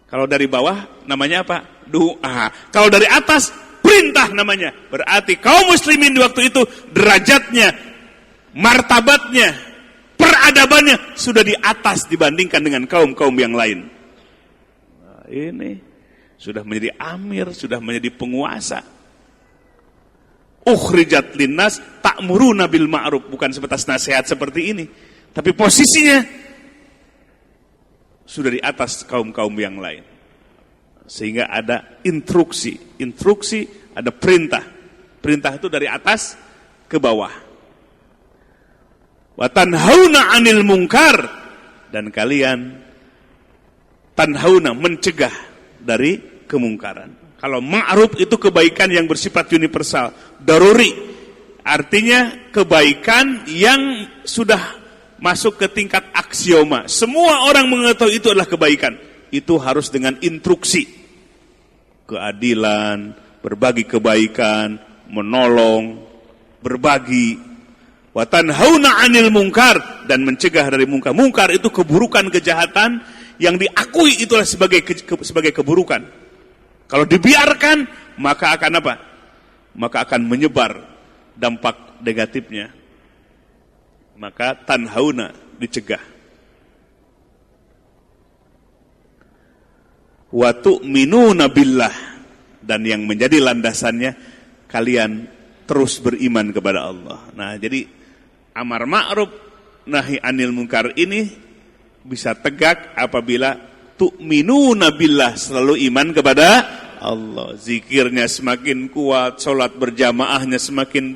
Kalau dari bawah namanya apa? Doa. Kalau dari atas perintah namanya. Berarti kaum muslimin di waktu itu derajatnya, martabatnya, peradabannya sudah di atas dibandingkan dengan kaum-kaum yang lain. Nah, ini sudah menjadi amir, sudah menjadi penguasa. Ukhrijat linnas ta'muruna bil ma'ruf, bukan sebatas nasihat seperti ini, tapi posisinya sudah di atas kaum-kaum yang lain. Sehingga ada instruksi, ada perintah. Perintah itu dari atas ke bawah. Wa tanhauna 'anil munkar, dan kalian tanhauna, mencegah dari kemungkaran. Kalau ma'ruf itu kebaikan yang bersifat universal, daruri. Artinya kebaikan yang sudah masuk ke tingkat aksioma. Semua orang mengetahui itu adalah kebaikan. Itu harus dengan instruksi. Keadilan, berbagi kebaikan, menolong, berbagi. Wa tanhauna 'anil munkar, dan mencegah dari munkar. Munkar itu keburukan, kejahatan yang diakui itulah sebagai keburukan. Kalau dibiarkan, maka akan apa? Maka akan menyebar dampak negatifnya. Maka tanhauna, dicegah. Wa tu'minuna billah, dan yang menjadi landasannya kalian terus beriman kepada Allah. Nah, jadi amar ma'ruf nahi anil munkar ini bisa tegak apabila tu'minuna billah, selalu iman kepada Allah. Zikirnya semakin kuat, sholat berjamaahnya semakin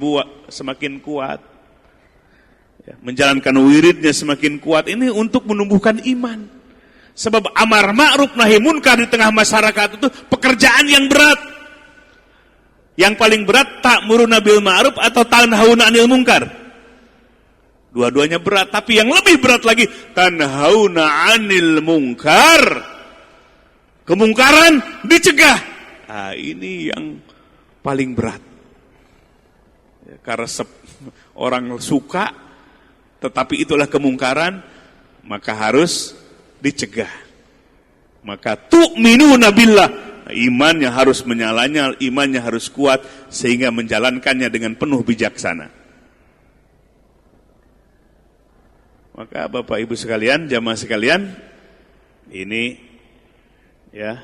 kuat, ya, menjalankan wiridnya semakin kuat. Ini untuk menumbuhkan iman. Sebab amar ma'ruf nahi munkar di tengah masyarakat itu pekerjaan yang berat. Yang paling berat ta'muruna bil ma'ruf atau tanhauna 'anil munkar. Dua-duanya berat, tapi yang lebih berat lagi tanhauna 'anil munkar. Kemungkaran dicegah. Nah, ini yang paling berat. Ya, karena orang suka, tetapi itulah kemungkaran, maka harus dicegah. Maka tu'minuna billah, imannya harus menyalanya, imannya harus kuat sehingga menjalankannya dengan penuh bijaksana. Maka Bapak Ibu sekalian, jamaah sekalian, ini ya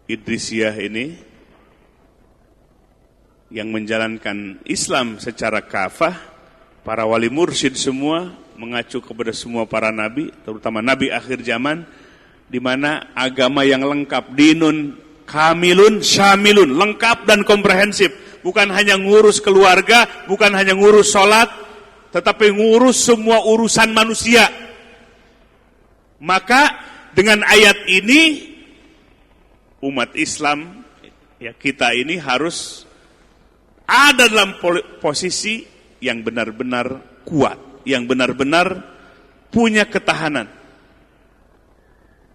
Idrisiyah ini yang menjalankan Islam secara kafah, para wali mursyid semua mengacu kepada semua para nabi, terutama nabi akhir zaman, di mana agama yang lengkap, dinun kamilun syamilun, lengkap dan komprehensif, bukan hanya ngurus keluarga, bukan hanya ngurus sholat, tetapi ngurus semua urusan manusia. Maka dengan ayat ini umat Islam, ya, kita ini harus ada dalam posisi yang benar-benar kuat, yang benar-benar punya ketahanan.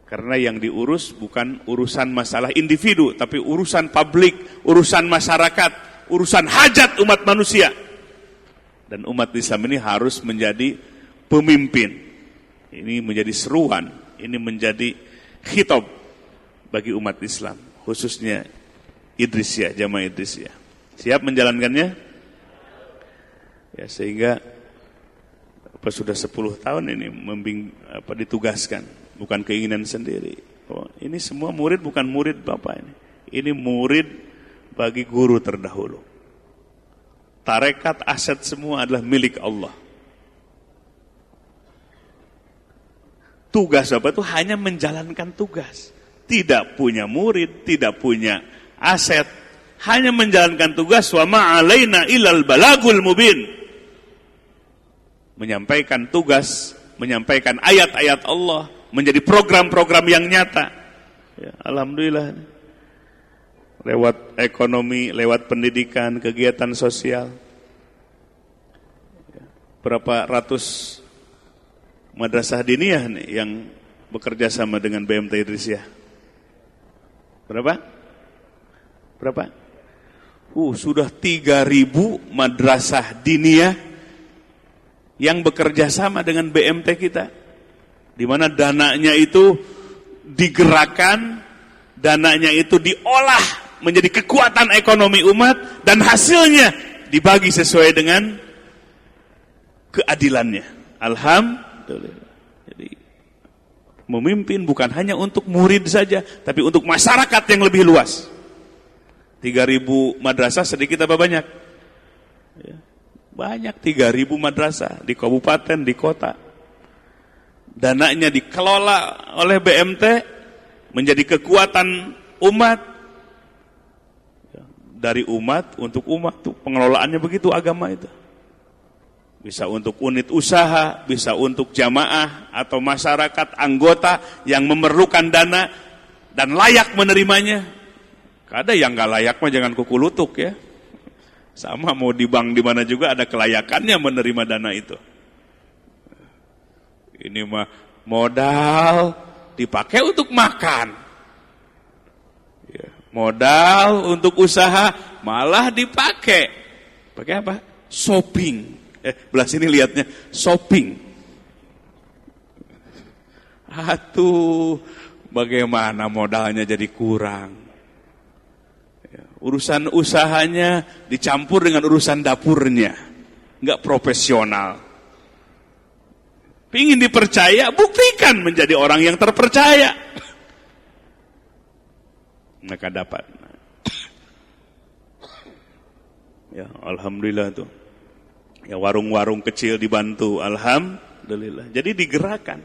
Karena yang diurus bukan urusan masalah individu, tapi urusan publik, urusan masyarakat, urusan hajat umat manusia. Dan umat Islam ini harus menjadi pemimpin. Ini menjadi seruan, ini menjadi khitab bagi umat Islam, khususnya Idrisiyah, jamaah Idrisiyah. Siap menjalankannya? Ya, sehingga sudah 10 tahun ini ditugaskan, bukan keinginan sendiri. Oh, ini semua murid bukan murid Bapak ini. Ini murid bagi guru terdahulu. Tarekat, aset semua adalah milik Allah. Tugas Bapak itu hanya menjalankan tugas. Tidak punya murid, tidak punya aset, hanya menjalankan tugas. Wa ma'alaina ilal balagul mubin. Menyampaikan tugas, menyampaikan ayat-ayat Allah, menjadi program-program yang nyata. Ya, alhamdulillah. Lewat ekonomi, lewat pendidikan, kegiatan sosial. Berapa ratus madrasah diniyah nih yang bekerja sama dengan BMT Idrisiyah? Berapa? Sudah 3.000 madrasah diniyah yang bekerja sama dengan BMT kita. Di mana dananya itu digerakkan, dananya itu diolah menjadi kekuatan ekonomi umat, dan hasilnya dibagi sesuai dengan keadilannya. Alhamdulillah. Jadi memimpin bukan hanya untuk murid saja, tapi untuk masyarakat yang lebih luas. 3.000 madrasah sedikit apa banyak? Ya, banyak, 3.000 madrasah di kabupaten, di kota. Dananya dikelola oleh BMT menjadi kekuatan umat. Dari umat untuk umat, tuh pengelolaannya begitu agama itu. Bisa untuk unit usaha, bisa untuk jamaah atau masyarakat anggota yang memerlukan dana, dan layak menerimanya. Ada yang nggak layak mah jangan kuku lutuk ya. Sama mau di bank di mana juga ada kelayakannya menerima dana itu. Ini mah modal dipakai untuk makan. Ya, modal untuk usaha malah dipakai. Pakai apa? Shopping. Belah sini lihatnya, shopping. Atuh, bagaimana modalnya jadi kurang? Ya, urusan usahanya dicampur dengan urusan dapurnya, nggak profesional. Pingin dipercaya, buktikan menjadi orang yang terpercaya. Maka dapat. Ya, alhamdulillah tuh. Ya, warung-warung kecil dibantu, alhamdulillah. Jadi digerakkan,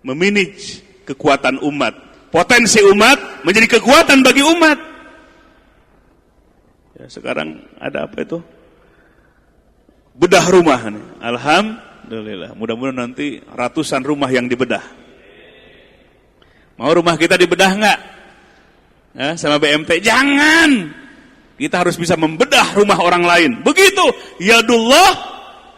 memanage kekuatan umat, potensi umat menjadi kekuatan bagi umat. Ya, sekarang ada apa itu? Bedah rumah nih. Alhamdulillah. Mudah-mudahan nanti ratusan rumah yang dibedah. Mau rumah kita dibedah enggak? Ya, sama BMT? Jangan. Kita harus bisa membedah rumah orang lain. Begitu. Yadullah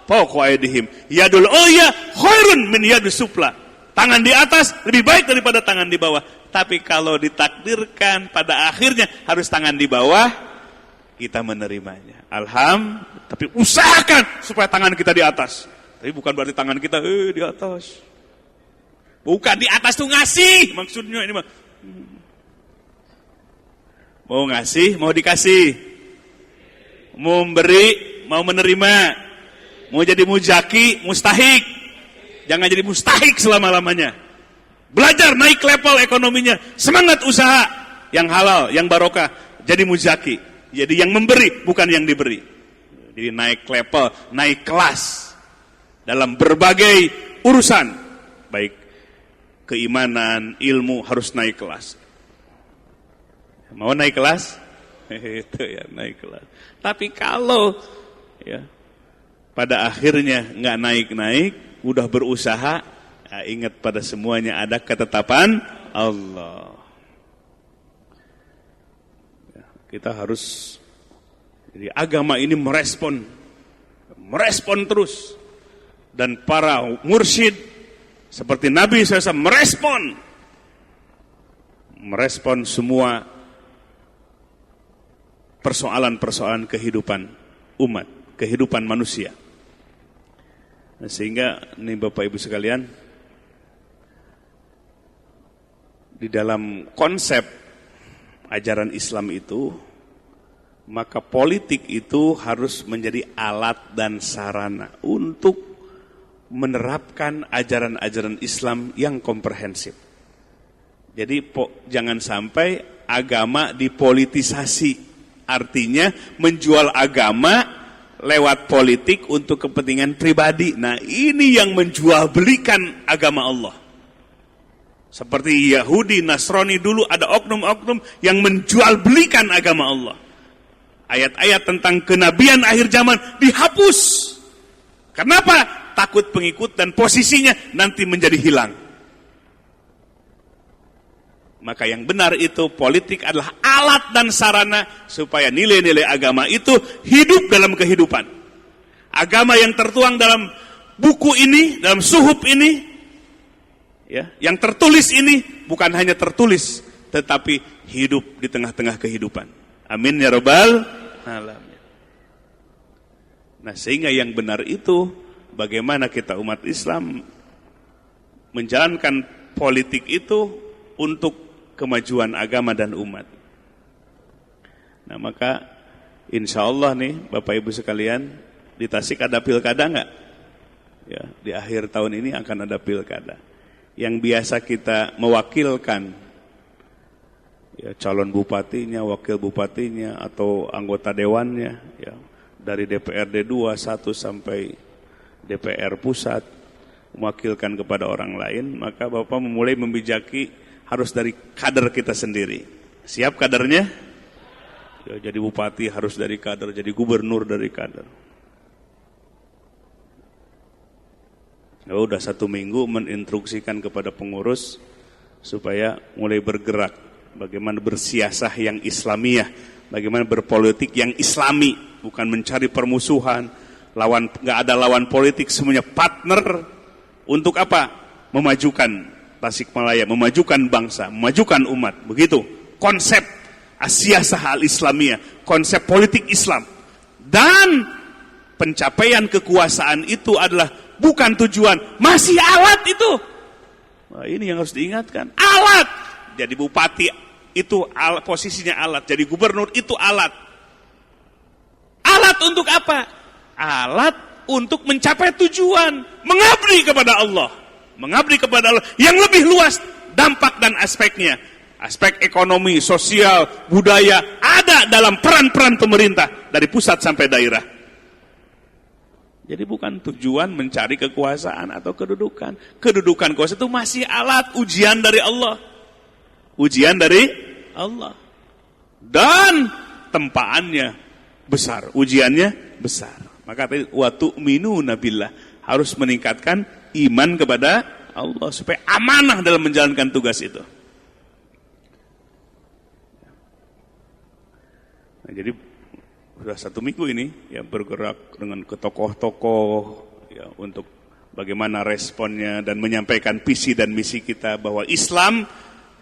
fawqa aydihim. Yadul ulya khairun min yadus sufla. Tangan di atas lebih baik daripada tangan di bawah. Tapi kalau ditakdirkan pada akhirnya harus tangan di bawah, kita menerimanya. Alhamdulillah. Tapi usahakan supaya tangan kita di atas. Tapi bukan berarti tangan kita di atas. Bukan di atas tuh ngasih. Maksudnya ini mah. Mau ngasih, mau dikasih. Mau memberi, mau menerima. Mau jadi mujaki, mustahik. Jangan jadi mustahik selama-lamanya. Belajar naik level ekonominya. Semangat usaha yang halal, yang barokah. Jadi mujaki. Jadi yang memberi, bukan yang diberi. Jadi naik level, naik kelas. Dalam berbagai urusan. Baik keimanan, ilmu harus naik kelas. Mau naik kelas? Itu ya, naik kelas. Tapi kalau ya pada akhirnya nggak naik-naik, udah berusaha, ya ingat pada semuanya ada ketetapan Allah. Ya, kita harus, jadi agama ini merespon terus. Dan para mursyid seperti Nabi SAW merespon semua persoalan-persoalan kehidupan umat, kehidupan manusia. Nah, sehingga nih Bapak Ibu sekalian, di dalam konsep ajaran Islam itu, maka politik itu harus menjadi alat dan sarana untuk menerapkan ajaran-ajaran Islam yang komprehensif. Jadi jangan sampai agama dipolitisasi. Artinya menjual agama lewat politik untuk kepentingan pribadi. Nah, ini yang menjual belikan agama Allah. Seperti Yahudi, Nasrani dulu ada oknum-oknum yang menjual belikan agama Allah. Ayat-ayat tentang kenabian akhir zaman dihapus. Kenapa? Takut pengikut dan posisinya nanti menjadi hilang. Maka yang benar itu politik adalah alat dan sarana supaya nilai-nilai agama itu hidup dalam kehidupan. Agama yang tertuang dalam buku ini, dalam suhuf ini, ya, yang tertulis ini bukan hanya tertulis, tetapi hidup di tengah-tengah kehidupan. Amin ya rabbal alamin. Nah, sehingga yang benar itu bagaimana kita umat Islam menjalankan politik itu untuk kemajuan agama dan umat. Nah, maka insya Allah nih Bapak Ibu sekalian, di Tasik ada pilkada enggak? Ya, di akhir tahun ini akan ada pilkada. Yang biasa kita mewakilkan ya, calon bupatinya, wakil bupatinya atau anggota dewannya ya, dari DPRD 2 1 sampai DPR pusat mewakilkan kepada orang lain, maka Bapak memulai membijaki harus dari kader kita sendiri. Siap kadernya? Ya, jadi bupati harus dari kader, jadi gubernur dari kader. Ya, udah 1 minggu meninstruksikan kepada pengurus supaya mulai bergerak bagaimana bersiasah yang Islamiyah, bagaimana berpolitik yang Islami, bukan mencari permusuhan, nggak ada lawan politik, semuanya partner untuk apa? Memajukan Tasikmalaya, memajukan bangsa, memajukan umat. Begitu konsep as-siyasah al-islamiyah, konsep politik Islam. Dan pencapaian kekuasaan itu adalah bukan tujuan, masih alat itu. Nah, ini yang harus diingatkan, alat. Jadi bupati itu posisinya alat, jadi gubernur itu alat. Alat untuk apa? Alat untuk mencapai tujuan, mengabdi kepada Allah. Mengabdi kepada Allah yang lebih luas dampak dan aspeknya. Aspek ekonomi, sosial, budaya ada dalam peran-peran pemerintah dari pusat sampai daerah. Jadi bukan tujuan mencari kekuasaan atau kedudukan. Kedudukan kuasa itu masih alat, ujian dari Allah. Ujian dari Allah. Dan tempaannya besar, ujiannya besar. Maka tadi wa tu'minuna billah, harus meningkatkan iman kepada Allah supaya amanah dalam menjalankan tugas itu. Nah, jadi sudah 1 minggu ini ya bergerak dengan ke tokoh-tokoh ya untuk bagaimana responnya dan menyampaikan visi dan misi kita bahwa Islam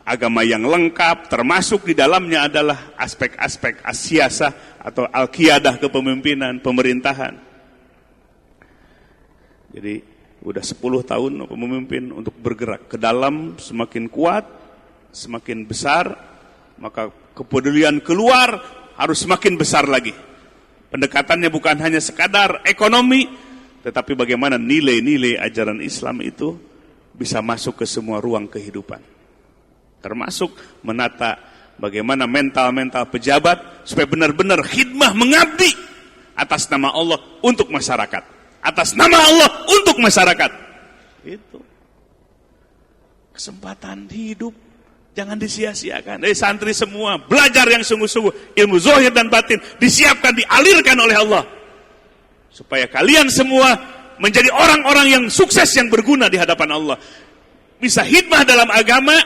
agama yang lengkap, termasuk di dalamnya adalah aspek-aspek as-siyasah atau al-qiyadah kepemimpinan, pemerintahan. Jadi udah 10 tahun memimpin untuk bergerak ke dalam, semakin kuat, semakin besar, maka kepedulian keluar harus semakin besar lagi. Pendekatannya bukan hanya sekadar ekonomi, tetapi bagaimana nilai-nilai ajaran Islam itu bisa masuk ke semua ruang kehidupan. Termasuk menata bagaimana mental-mental pejabat supaya benar-benar khidmah mengabdi atas nama Allah untuk masyarakat. Atas nama Allah untuk masyarakat. Itu kesempatan hidup, jangan disia-siakan. Santri semua belajar yang sungguh-sungguh, ilmu zahir dan batin disiapkan, dialirkan oleh Allah supaya kalian semua menjadi orang-orang yang sukses, yang berguna di hadapan Allah. Bisa khidmah dalam agama,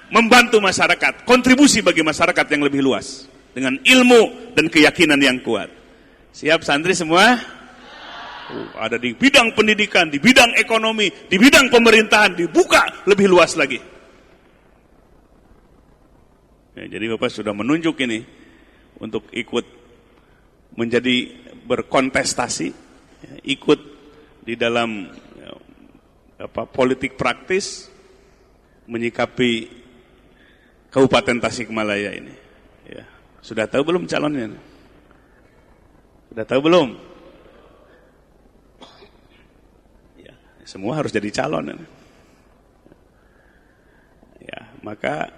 membantu masyarakat, kontribusi bagi masyarakat yang lebih luas dengan ilmu dan keyakinan yang kuat. Siap santri semua? Ada di bidang pendidikan, di bidang ekonomi, di bidang pemerintahan, dibuka lebih luas lagi. Ya, jadi Bapak sudah menunjuk ini untuk ikut menjadi berkontestasi, ya, ikut di dalam politik praktis menyikapi Kabupaten Tasikmalaya ini. Ya, sudah tahu belum calonnya? Sudah tahu belum? Semua harus jadi calon. Ya, maka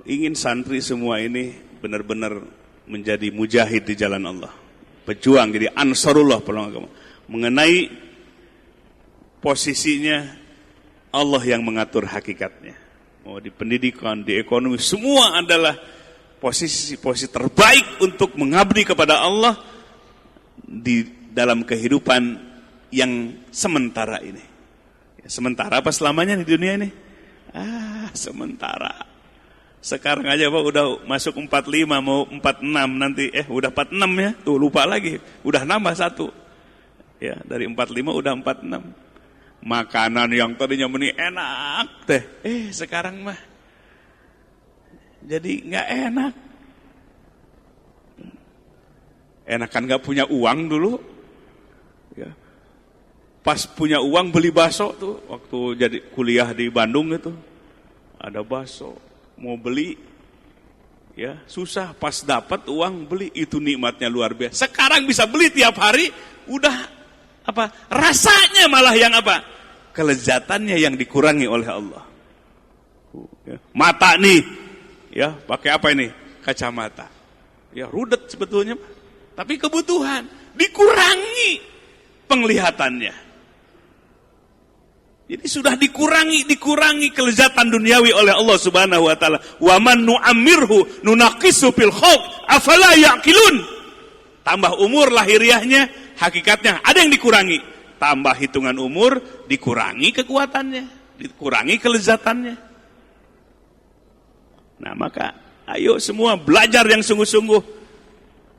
ingin santri semua ini benar-benar menjadi mujahid di jalan Allah. Pejuang, jadi ansarullah penolong agama. Mengenai posisinya Allah yang mengatur hakikatnya. Mau di pendidikan, di ekonomi, semua adalah posisi-posisi terbaik untuk mengabdi kepada Allah di dalam kehidupan yang sementara ini. Sementara apa selamanya di dunia ini? Sementara. Sekarang aja Pak udah masuk 45, mau 46 nanti, udah 46 ya. Tuh lupa lagi, udah nambah 1. Ya, dari 45 udah 46. Makanan yang tadinya enak teh, sekarang mah jadi nggak enak. Enakan nggak punya uang dulu. Ya. Pas punya uang beli bakso tuh, waktu jadi kuliah di Bandung itu, ada bakso, mau beli, ya susah, pas dapat uang beli, itu nikmatnya luar biasa. Sekarang bisa beli tiap hari, udah apa? Rasanya malah yang apa? Kelezatannya yang dikurangi oleh Allah. Mata nih, ya pakai apa ini? Kacamata. Ya rudet sebetulnya, tapi kebutuhan dikurangi penglihatannya. Jadi sudah dikurangi kelezatan duniawi oleh Allah Subhanahu wa taala. Wa man nu'ammirhu nunaqisu fil khalq afala ya'qilun. Tambah umur lahiriahnya, hakikatnya ada yang dikurangi. Tambah hitungan umur, dikurangi kekuatannya. dikurangi kelezatannya. Nah, maka ayo semua belajar yang sungguh-sungguh.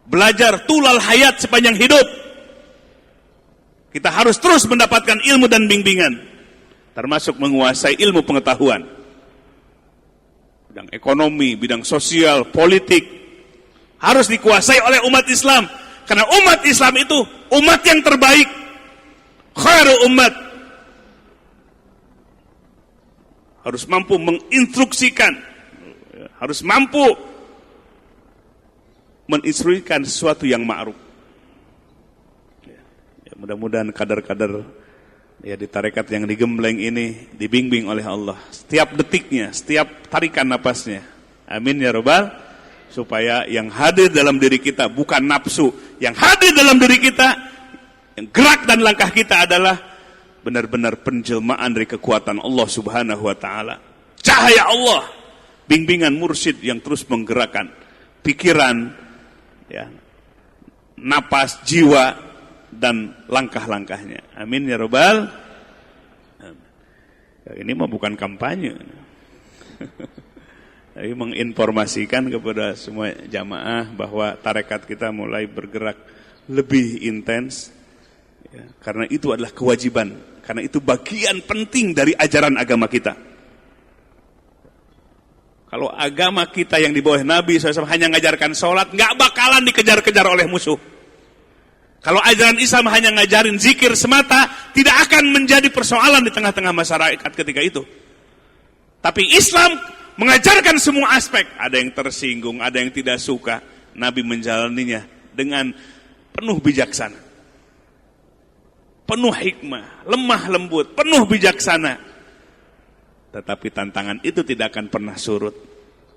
Belajar tulal hayat sepanjang hidup. Kita harus terus mendapatkan ilmu dan bimbingan, termasuk menguasai ilmu pengetahuan. Bidang ekonomi, bidang sosial, politik harus dikuasai oleh umat Islam. Karena umat Islam itu umat yang terbaik. Khairul umat. Harus mampu menginstruksikan, harus mampu menginstruksikan sesuatu yang ma'ruf. Ya, mudah-mudahan kadar-kadar ya di tarekat yang digembleng ini dibimbing oleh Allah. Setiap detiknya, setiap tarikan napasnya. Amin ya rabbal. Supaya yang hadir dalam diri kita bukan nafsu. Yang hadir dalam diri kita, yang gerak dan langkah kita adalah benar-benar penjelmaan dari kekuatan Allah subhanahu wa ta'ala. Cahaya Allah, bimbingan mursyid yang terus menggerakkan pikiran, ya, napas, jiwa, dan langkah-langkahnya. Amin ya rabbal. Ini mah bukan kampanye. Tapi menginformasikan kepada semua jamaah bahwa tarekat kita mulai bergerak lebih intens. Ya, karena itu adalah kewajiban, karena itu bagian penting dari ajaran agama kita. Kalau agama kita yang di bawah Nabi SAW hanya ngajarkan sholat, nggak bakalan dikejar-kejar oleh musuh. Kalau ajaran Islam hanya ngajarin zikir semata, tidak akan menjadi persoalan di tengah-tengah masyarakat ketika itu. Tapi Islam mengajarkan semua aspek. Ada yang tersinggung, ada yang tidak suka. Nabi menjalaninya dengan penuh bijaksana, penuh hikmah, lemah lembut, penuh bijaksana. Tetapi tantangan itu tidak akan pernah surut.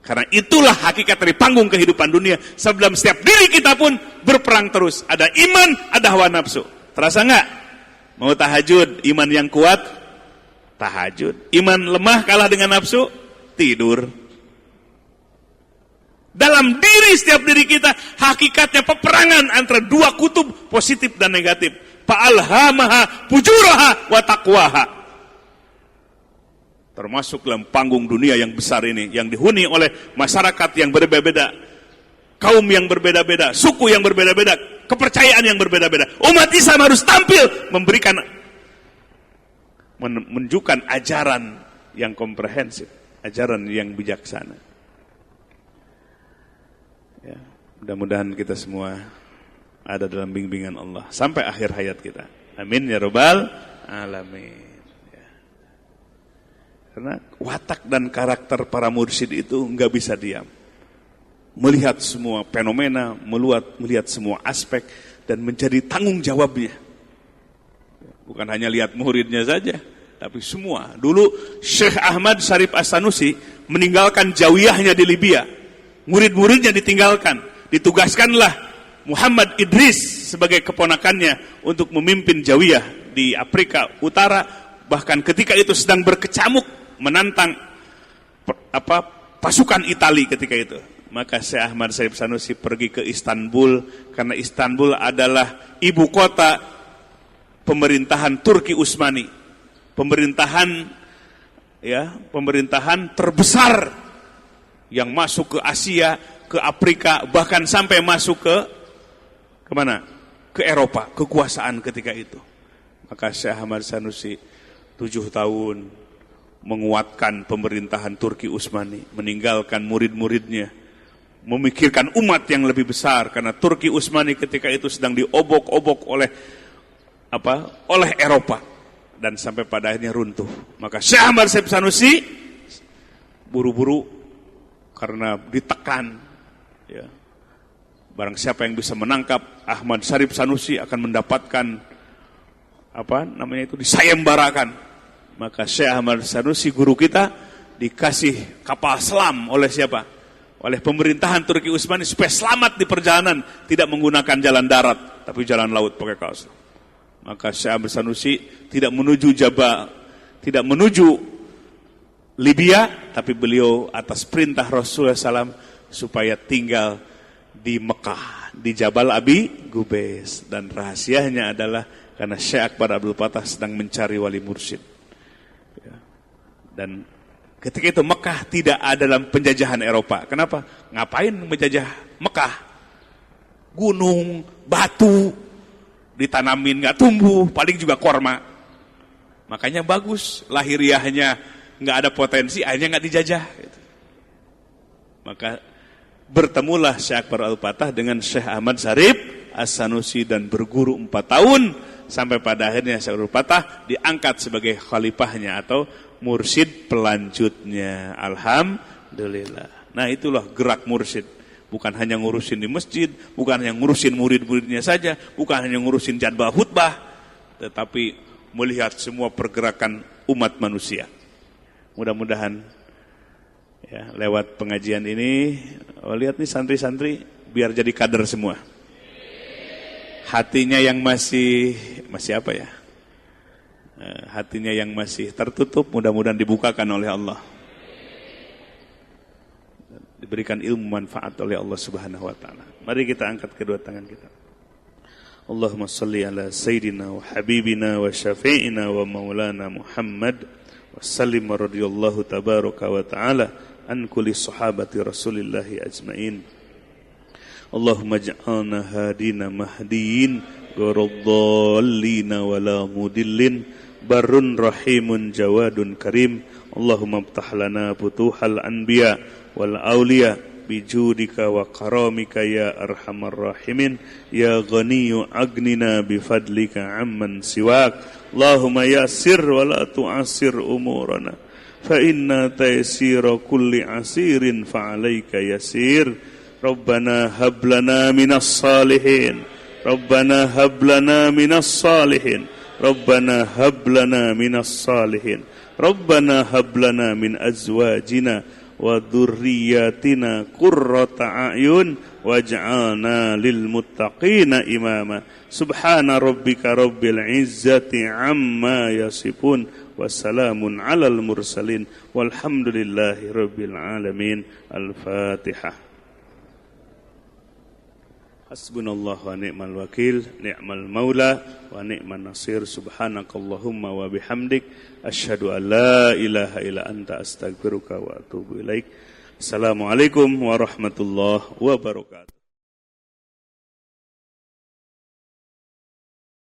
Karena itulah hakikat dari panggung kehidupan dunia. Sebelum setiap diri kita pun berperang terus. Ada iman, ada hawa nafsu. Terasa enggak? Mau tahajud, iman yang kuat, tahajud. Iman lemah kalah dengan nafsu, tidur. Dalam diri setiap diri kita, hakikatnya peperangan antara dua kutub positif dan negatif. Fa'alhamaha fujuraha wa taqwaha. Termasuk dalam panggung dunia yang besar ini, yang dihuni oleh masyarakat yang berbeda-beda, kaum yang berbeda-beda, suku yang berbeda-beda, kepercayaan yang berbeda-beda. Umat Islam harus tampil memberikan, menunjukkan ajaran yang komprehensif, ajaran yang bijaksana. Ya, mudah-mudahan kita semua ada dalam bimbingan Allah sampai akhir hayat kita. Amin ya rabbal alamin. Ya. Karena watak dan karakter para mursyid itu nggak bisa diam. Melihat semua fenomena, melihat semua aspek dan menjadi tanggung jawabnya. Bukan hanya lihat muridnya saja, tapi semua. Dulu Syekh Ahmad Syarif As-Sanusi meninggalkan jawiyahnya di Libya. Murid-muridnya ditinggalkan. Ditugaskanlah Muhammad Idris sebagai keponakannya untuk memimpin jawiyah di Afrika Utara. Bahkan ketika itu sedang berkecamuk menantang pasukan Itali ketika itu. Maka Syekh Ahmad Syarif Sanusi pergi ke Istanbul, karena Istanbul adalah ibu kota pemerintahan Turki Utsmani. Pemerintahan terbesar yang masuk ke Asia, ke Afrika, bahkan sampai masuk ke mana? Ke Eropa, kekuasaan ketika itu. Maka Syekh Ahmad Sanusi 7 tahun menguatkan pemerintahan Turki Utsmani, meninggalkan murid-muridnya, memikirkan umat yang lebih besar, karena Turki Utsmani ketika itu sedang diobok-obok oleh Eropa, dan sampai pada akhirnya runtuh. Maka Syekh Ahmad Syarif Sanusi buru-buru karena ditekan, ya, barang siapa yang bisa menangkap Ahmad Syarif Sanusi akan mendapatkan disayembarakan. Maka Syekh Ahmad Sanusi guru kita dikasih kapal selam oleh siapa? Oleh pemerintahan Turki Utsmani supaya selamat di perjalanan, tidak menggunakan jalan darat tapi jalan laut pakai kapal selam. Maka Syekh Ahmad Sanusi tidak menuju tidak menuju Libya, tapi beliau atas perintah Rasulullah SAW supaya tinggal di Mekah, di Jabal Abi Gubais. Dan rahasianya adalah karena Syekh Akbar Abdul Fattah sedang mencari wali mursyid. Ya. Dan ketika itu Mekah tidak ada dalam penjajahan Eropa. Kenapa? Ngapain menjajah Mekah? Gunung, batu, ditanamin nggak tumbuh, paling juga korma. Makanya bagus, lahiriahnya nggak ada potensi, akhirnya nggak dijajah. Gitu. Maka bertemulah Syekh Akbar Al-Fatah dengan Syekh Ahmad Syarif As-Sanusi dan berguru 4 tahun sampai pada akhirnya Syekh Al-Fatah diangkat sebagai khalifahnya atau mursyid pelanjutnya. Alhamdulillah. Nah, itulah gerak mursyid. Bukan hanya ngurusin di masjid, bukan hanya ngurusin murid-muridnya saja, bukan hanya ngurusin jadwal khutbah, tetapi melihat semua pergerakan umat manusia. Mudah-mudahan ya, lewat pengajian ini, lihat nih santri-santri biar jadi kader semua. Hatinya yang masih apa ya? Hatinya yang masih tertutup mudah-mudahan dibukakan oleh Allah. Diberikan ilmu manfaat oleh Allah Subhanahu wa taala. Mari kita angkat kedua tangan kita. Allahumma shalli ala sayyidina wa habibina wa syafi'ina wa maulana Muhammad wa sallim radhiyallahu tabaraka wa ta'ala an kulli sahabati Rasulillahi ajmain. Allahumma ij'alna hadina mahdiyin gharaddallina wala mudillin barun rahimun jawadun karim. Allahumma iftah lana futuhal anbiya wal awliya bijudika wa karamika ya arhamar rahimin ya ghaniyyu agnina bifadlika amman siwak. Allahumma yassir wa la tu'assir umurana fa inna taysira kulli asirin fa alayka yasir. Rabbana hab lana minas salihin, Rabbana hab lana minas salihin, Rabbana hab lana minas salihin, Rabbana hab lana min azwajina wa dzurriyyatina qurrata a'yun waj'alna lil muttaqina imama. Subhana rabbika rabbil izzati amma yasifun wassalamun alal mursalin walhamdulillahi rabbil alamin. Al-Fatihah. Hasbunallahu wa ni'mal wakil, ni'mal maula wa ni'man nasir. Subhanakallahumma wa bihamdik asyhadu an la ilaha illa anta astaghfiruka wa atubu ilaik. Assalamualaikum warahmatullahi wabarakatuh.